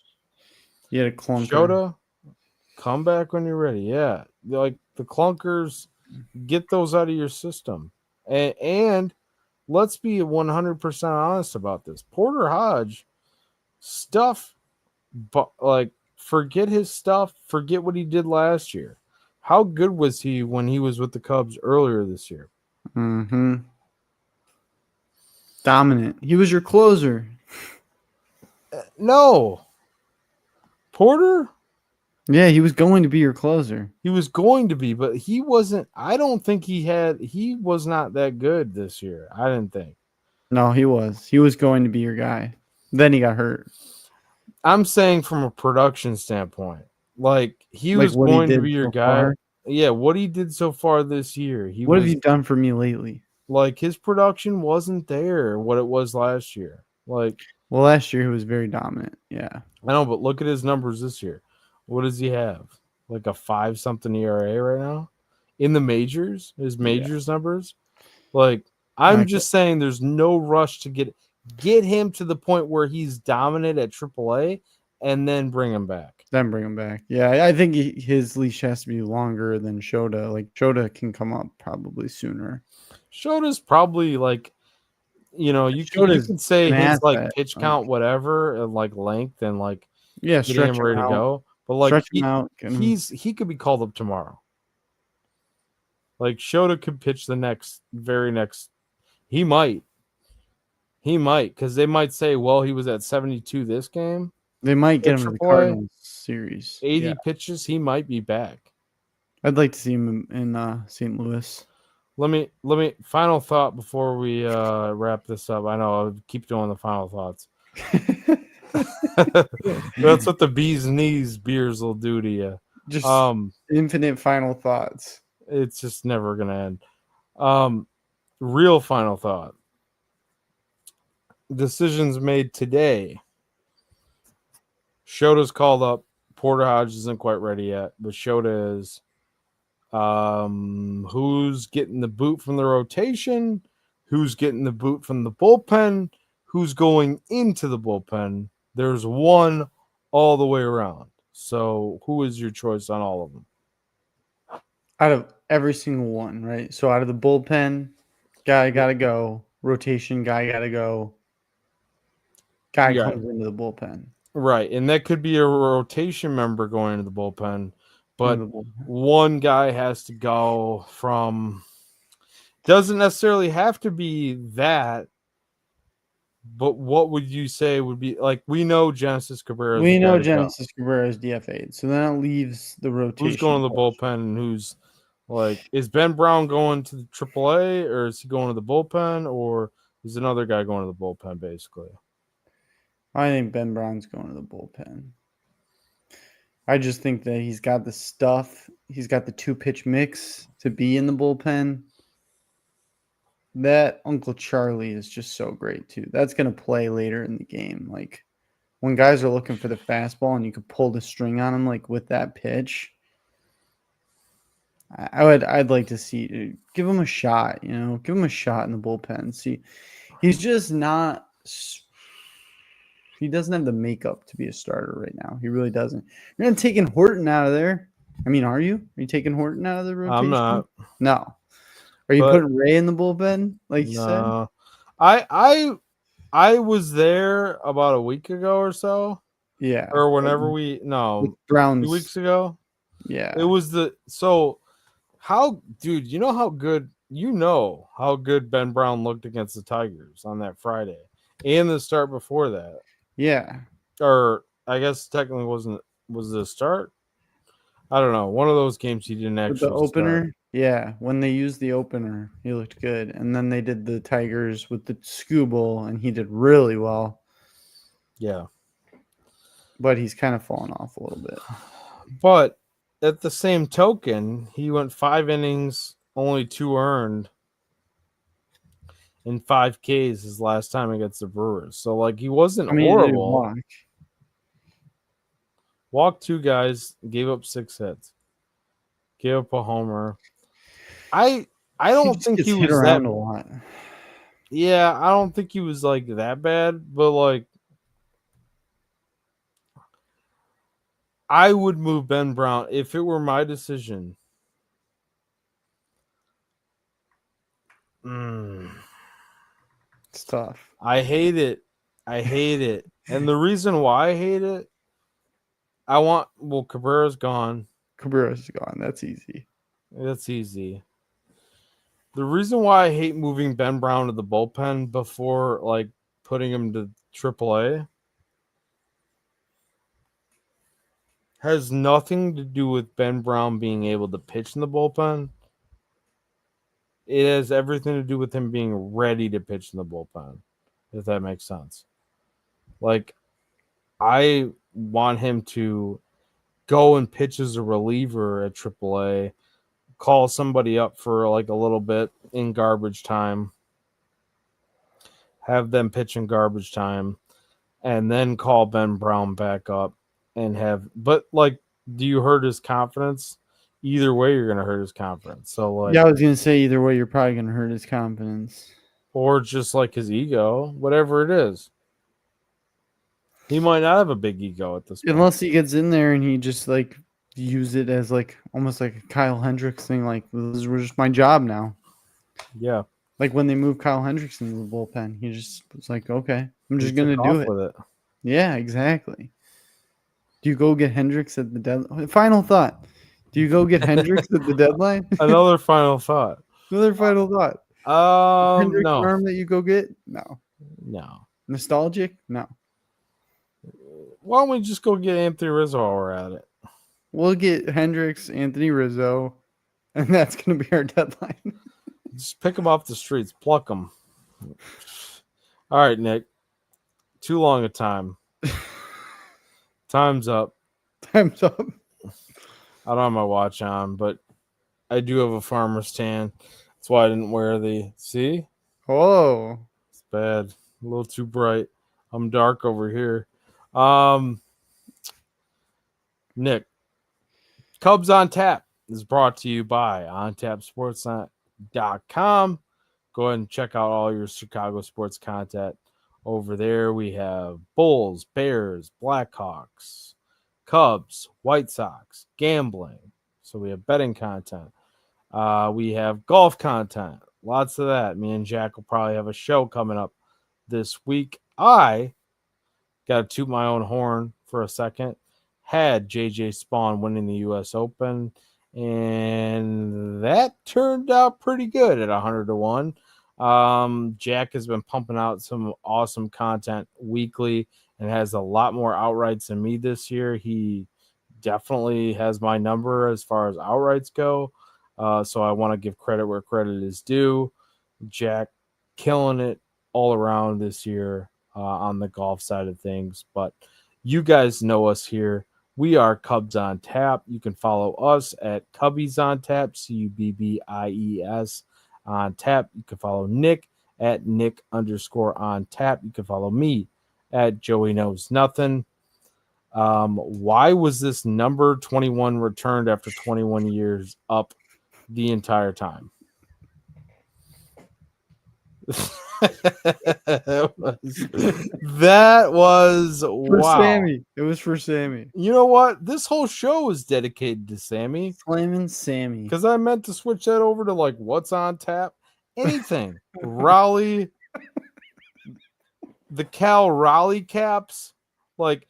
He had a clunker. Shota, come back when you're ready. Yeah, like the clunkers, get those out of your system. And let's be 100% honest about this. Porter Hodge stuff, but, like, forget his stuff. Forget what he did last year. How good was he when he was with the Cubs earlier this year? Mm-hmm. Dominant. He was your closer. No. Porter? Yeah, he was going to be your closer. He was going to be, but he wasn't. I don't think he was not that good this year. I didn't think. No, he was. He was going to be your guy. Then he got hurt. I'm saying from a production standpoint. Like, he Like was what he going to did be your so guy. far. Yeah, what he did so far this year. What have you done for me lately? Like, his production wasn't there what it was last year. Like, Well, last year he was very dominant. Yeah. I know, but look at his numbers this year. What does he have? Like a 5-something ERA right now in the majors. His majors numbers. Like, I'm just saying, there's no rush to get him to the point where he's dominant at AAA, and then bring him back. Then bring him back. Yeah, I think his leash has to be longer than Shota. Like Shota can come up probably sooner. Shota's probably, like, you Shota's can say an his like asset. pitch count, whatever, and like length and like Yeah, getting stretch him him ready to out. go. But like Stretch him out. he could be called up tomorrow. Like Shota could pitch the very next. He might, because they might say, well, he was at 72 this game. They might get him to the AAA, Cardinals series. 80 Yeah, pitches, he might be back. I'd like to see him in St. Louis. Let me final thought before we wrap this up. I know I keep doing the final thoughts. That's what the bee's knees beers will do to you. Just infinite final thoughts. It's just never gonna end. Real final thought. Decisions made today. Shota's called up. Porter Hodge isn't quite ready yet, but Shota is. Who's getting the boot from the rotation? Who's getting the boot from the bullpen? Who's going into the bullpen? There's one all the way around. So who is your choice on all of them? Out of every single one, right? So out of the bullpen, guy got to go. Rotation guy got to go. Guy comes into the bullpen. Right, and that could be a rotation member going into the bullpen, but one guy has to go from. Doesn't necessarily have to be that, but what would you say would be like? We know Genesis Cabrera. We know Genesis Cabrera is DFA'd, so then it leaves the rotation. Who's going to the bullpen and who's like? Is Ben Brown going to the AAA or is he going to the bullpen or is another guy going to the bullpen? Basically. I think Ben Brown's going to the bullpen. I just think that he's got the stuff. He's got the 2-pitch mix to be in the bullpen. That Uncle Charlie is just so great, too. That's going to play later in the game. Like, when guys are looking for the fastball and you could pull the string on them, like, with that pitch, I'd like to see – give him a shot, Give him a shot in the bullpen. See, he's just not – he doesn't have the makeup to be a starter right now. He really doesn't. You're not taking Horton out of there. I mean, are you? Are you taking Horton out of the rotation? I'm not. No. Are you putting Ray in the bullpen, like you said? I was there about a week ago or so. Yeah. Or whenever 2 weeks ago. Yeah. It was dude, you know how good Ben Brown looked against the Tigers on that Friday and the start before that. Yeah. Or I guess technically was it a start? I don't know. One of those games he didn't actually the opener. Start. Yeah, when they used the opener, he looked good. And then they did the Tigers with the Scooble, and he did really well. Yeah. But he's kind of fallen off a little bit. But at the same token, he went 5 innings, only 2 earned. In 5 Ks his last time against the Brewers. So, like, he wasn't horrible. Walked 2 guys, gave up 6 hits. Gave up a homer. I don't think he was around a lot. Yeah, I don't think he was, like, that bad. But, like, I would move Ben Brown if it were my decision. It's tough. I hate it. And the reason why I hate it, Cabrera's gone. That's easy. That's easy. The reason why I hate moving Ben Brown to the bullpen before like putting him to AAA has nothing to do with Ben Brown being able to pitch in the bullpen. It has everything to do with him being ready to pitch in the bullpen, if that makes sense. Like, I want him to go and pitch as a reliever at AAA, call somebody up for like a little bit in garbage time, have them pitch in garbage time, and then call Ben Brown back up and but like, do you hurt his confidence? Either way, you're going to hurt his confidence. So, like, yeah, I was going to say either way, you're probably going to hurt his confidence. Or just like his ego, whatever it is. He might not have a big ego at this point. Unless he gets in there and he just like use it as like almost like a Kyle Hendricks thing. Like, this is just my job now. Yeah. Like when they moved Kyle Hendricks into the bullpen, he just was like, okay, I'm just He going to took do off it. with it. Yeah, exactly. Do you go get Hendricks at the deadline? Final thought. Do you go get Hendricks at the deadline? Another final thought. Another final thought. Hendricks No, arm that you go get? No. no. Nostalgic? No. Why don't we just go get Anthony Rizzo while we're at it? We'll get Hendricks, Anthony Rizzo, and that's going to be our deadline. Just pick them off the streets, pluck them. All right, Nick. Too long a time. Time's up. Time's up. I don't have my watch on, but I do have a farmer's tan. That's why I didn't wear the. See? Oh. It's bad. A little too bright. I'm dark over here. Nick, Cubs on Tap is brought to you by OnTapSportsNet.com. Go ahead and check out all your Chicago sports content over there. We have Bulls, Bears, Blackhawks, Cubs, White Sox, gambling. So we have betting content. We have golf content. Lots of that. Me and Jack will probably have a show coming up this week. I got to toot my own horn for a second. Had JJ Spawn winning the U.S. Open, and that turned out pretty good at 100-1. Jack has been pumping out some awesome content weekly and has a lot more outrights than me this year. He definitely has my number as far as outrights go. So I want to give credit where credit is due. Jack killing it all around this year on the golf side of things. But you guys know us here. We are Cubs on Tap. You can follow us at Cubbies on Tap, Cubbies on Tap. You can follow Nick at Nick_on Tap. You can follow me at Joey Knows Nothing. Why was this number 21 returned after 21 years up the entire time? That was for wow. Sammy. It was for Sammy. You know what? This whole show is dedicated to Sammy. Slammin' Sammy. Because I meant to switch that over to like what's on tap. Anything. Raleigh. The Cal Raleigh caps. Like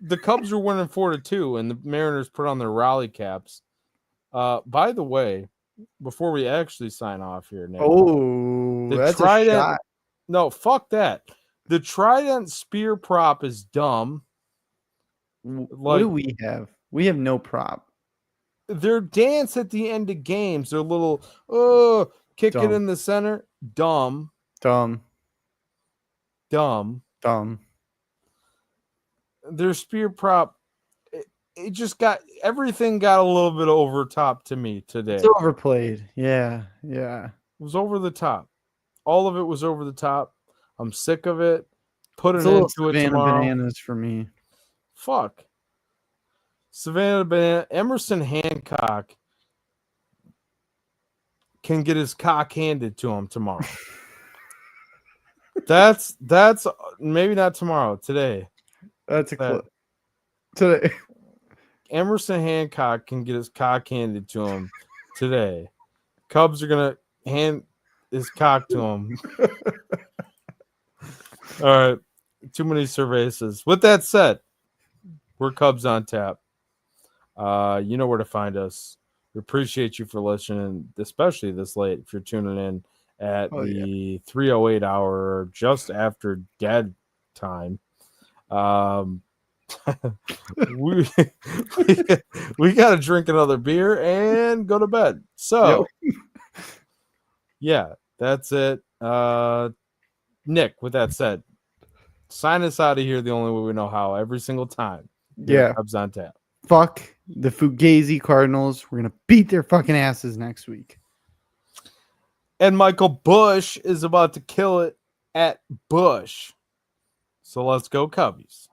the Cubs were winning 4-2 and the Mariners put on their Raleigh caps. By the way, before we actually sign off here, Nick, that's a shot. No, fuck that. The Trident spear prop is dumb. What do we have? We have no prop. Their dance at the end of games, their little kick it in the center, dumb. Their spear prop, it just got everything got a little bit over top to me today. It's overplayed. Yeah. It was over the top. All of it was over the top. I'm sick of it. Put an end to it tomorrow. Bananas for me. Fuck. Savannah Banana. Emerson Hancock can get his cock handed to him tomorrow. That's maybe not tomorrow. Today. That's a clip. Today. Emerson Hancock can get his cock handed to him today. Cubs are gonna hand his cock to him. All right. Too many cervezas. With that said, we're Cubs on Tap. You know where to find us. We appreciate you for listening, especially this late if you're tuning in at the 3:08 hour, just after dead time. we got to drink another beer and go to bed. So, yeah, that's it. Nick, with that said, sign us out of here the only way we know how every single time. Cubs on Tap. Fuck the Fugazi Cardinals. We're going to beat their fucking asses next week. And Michael Bush is about to kill it at Bush. So let's go Cubbies.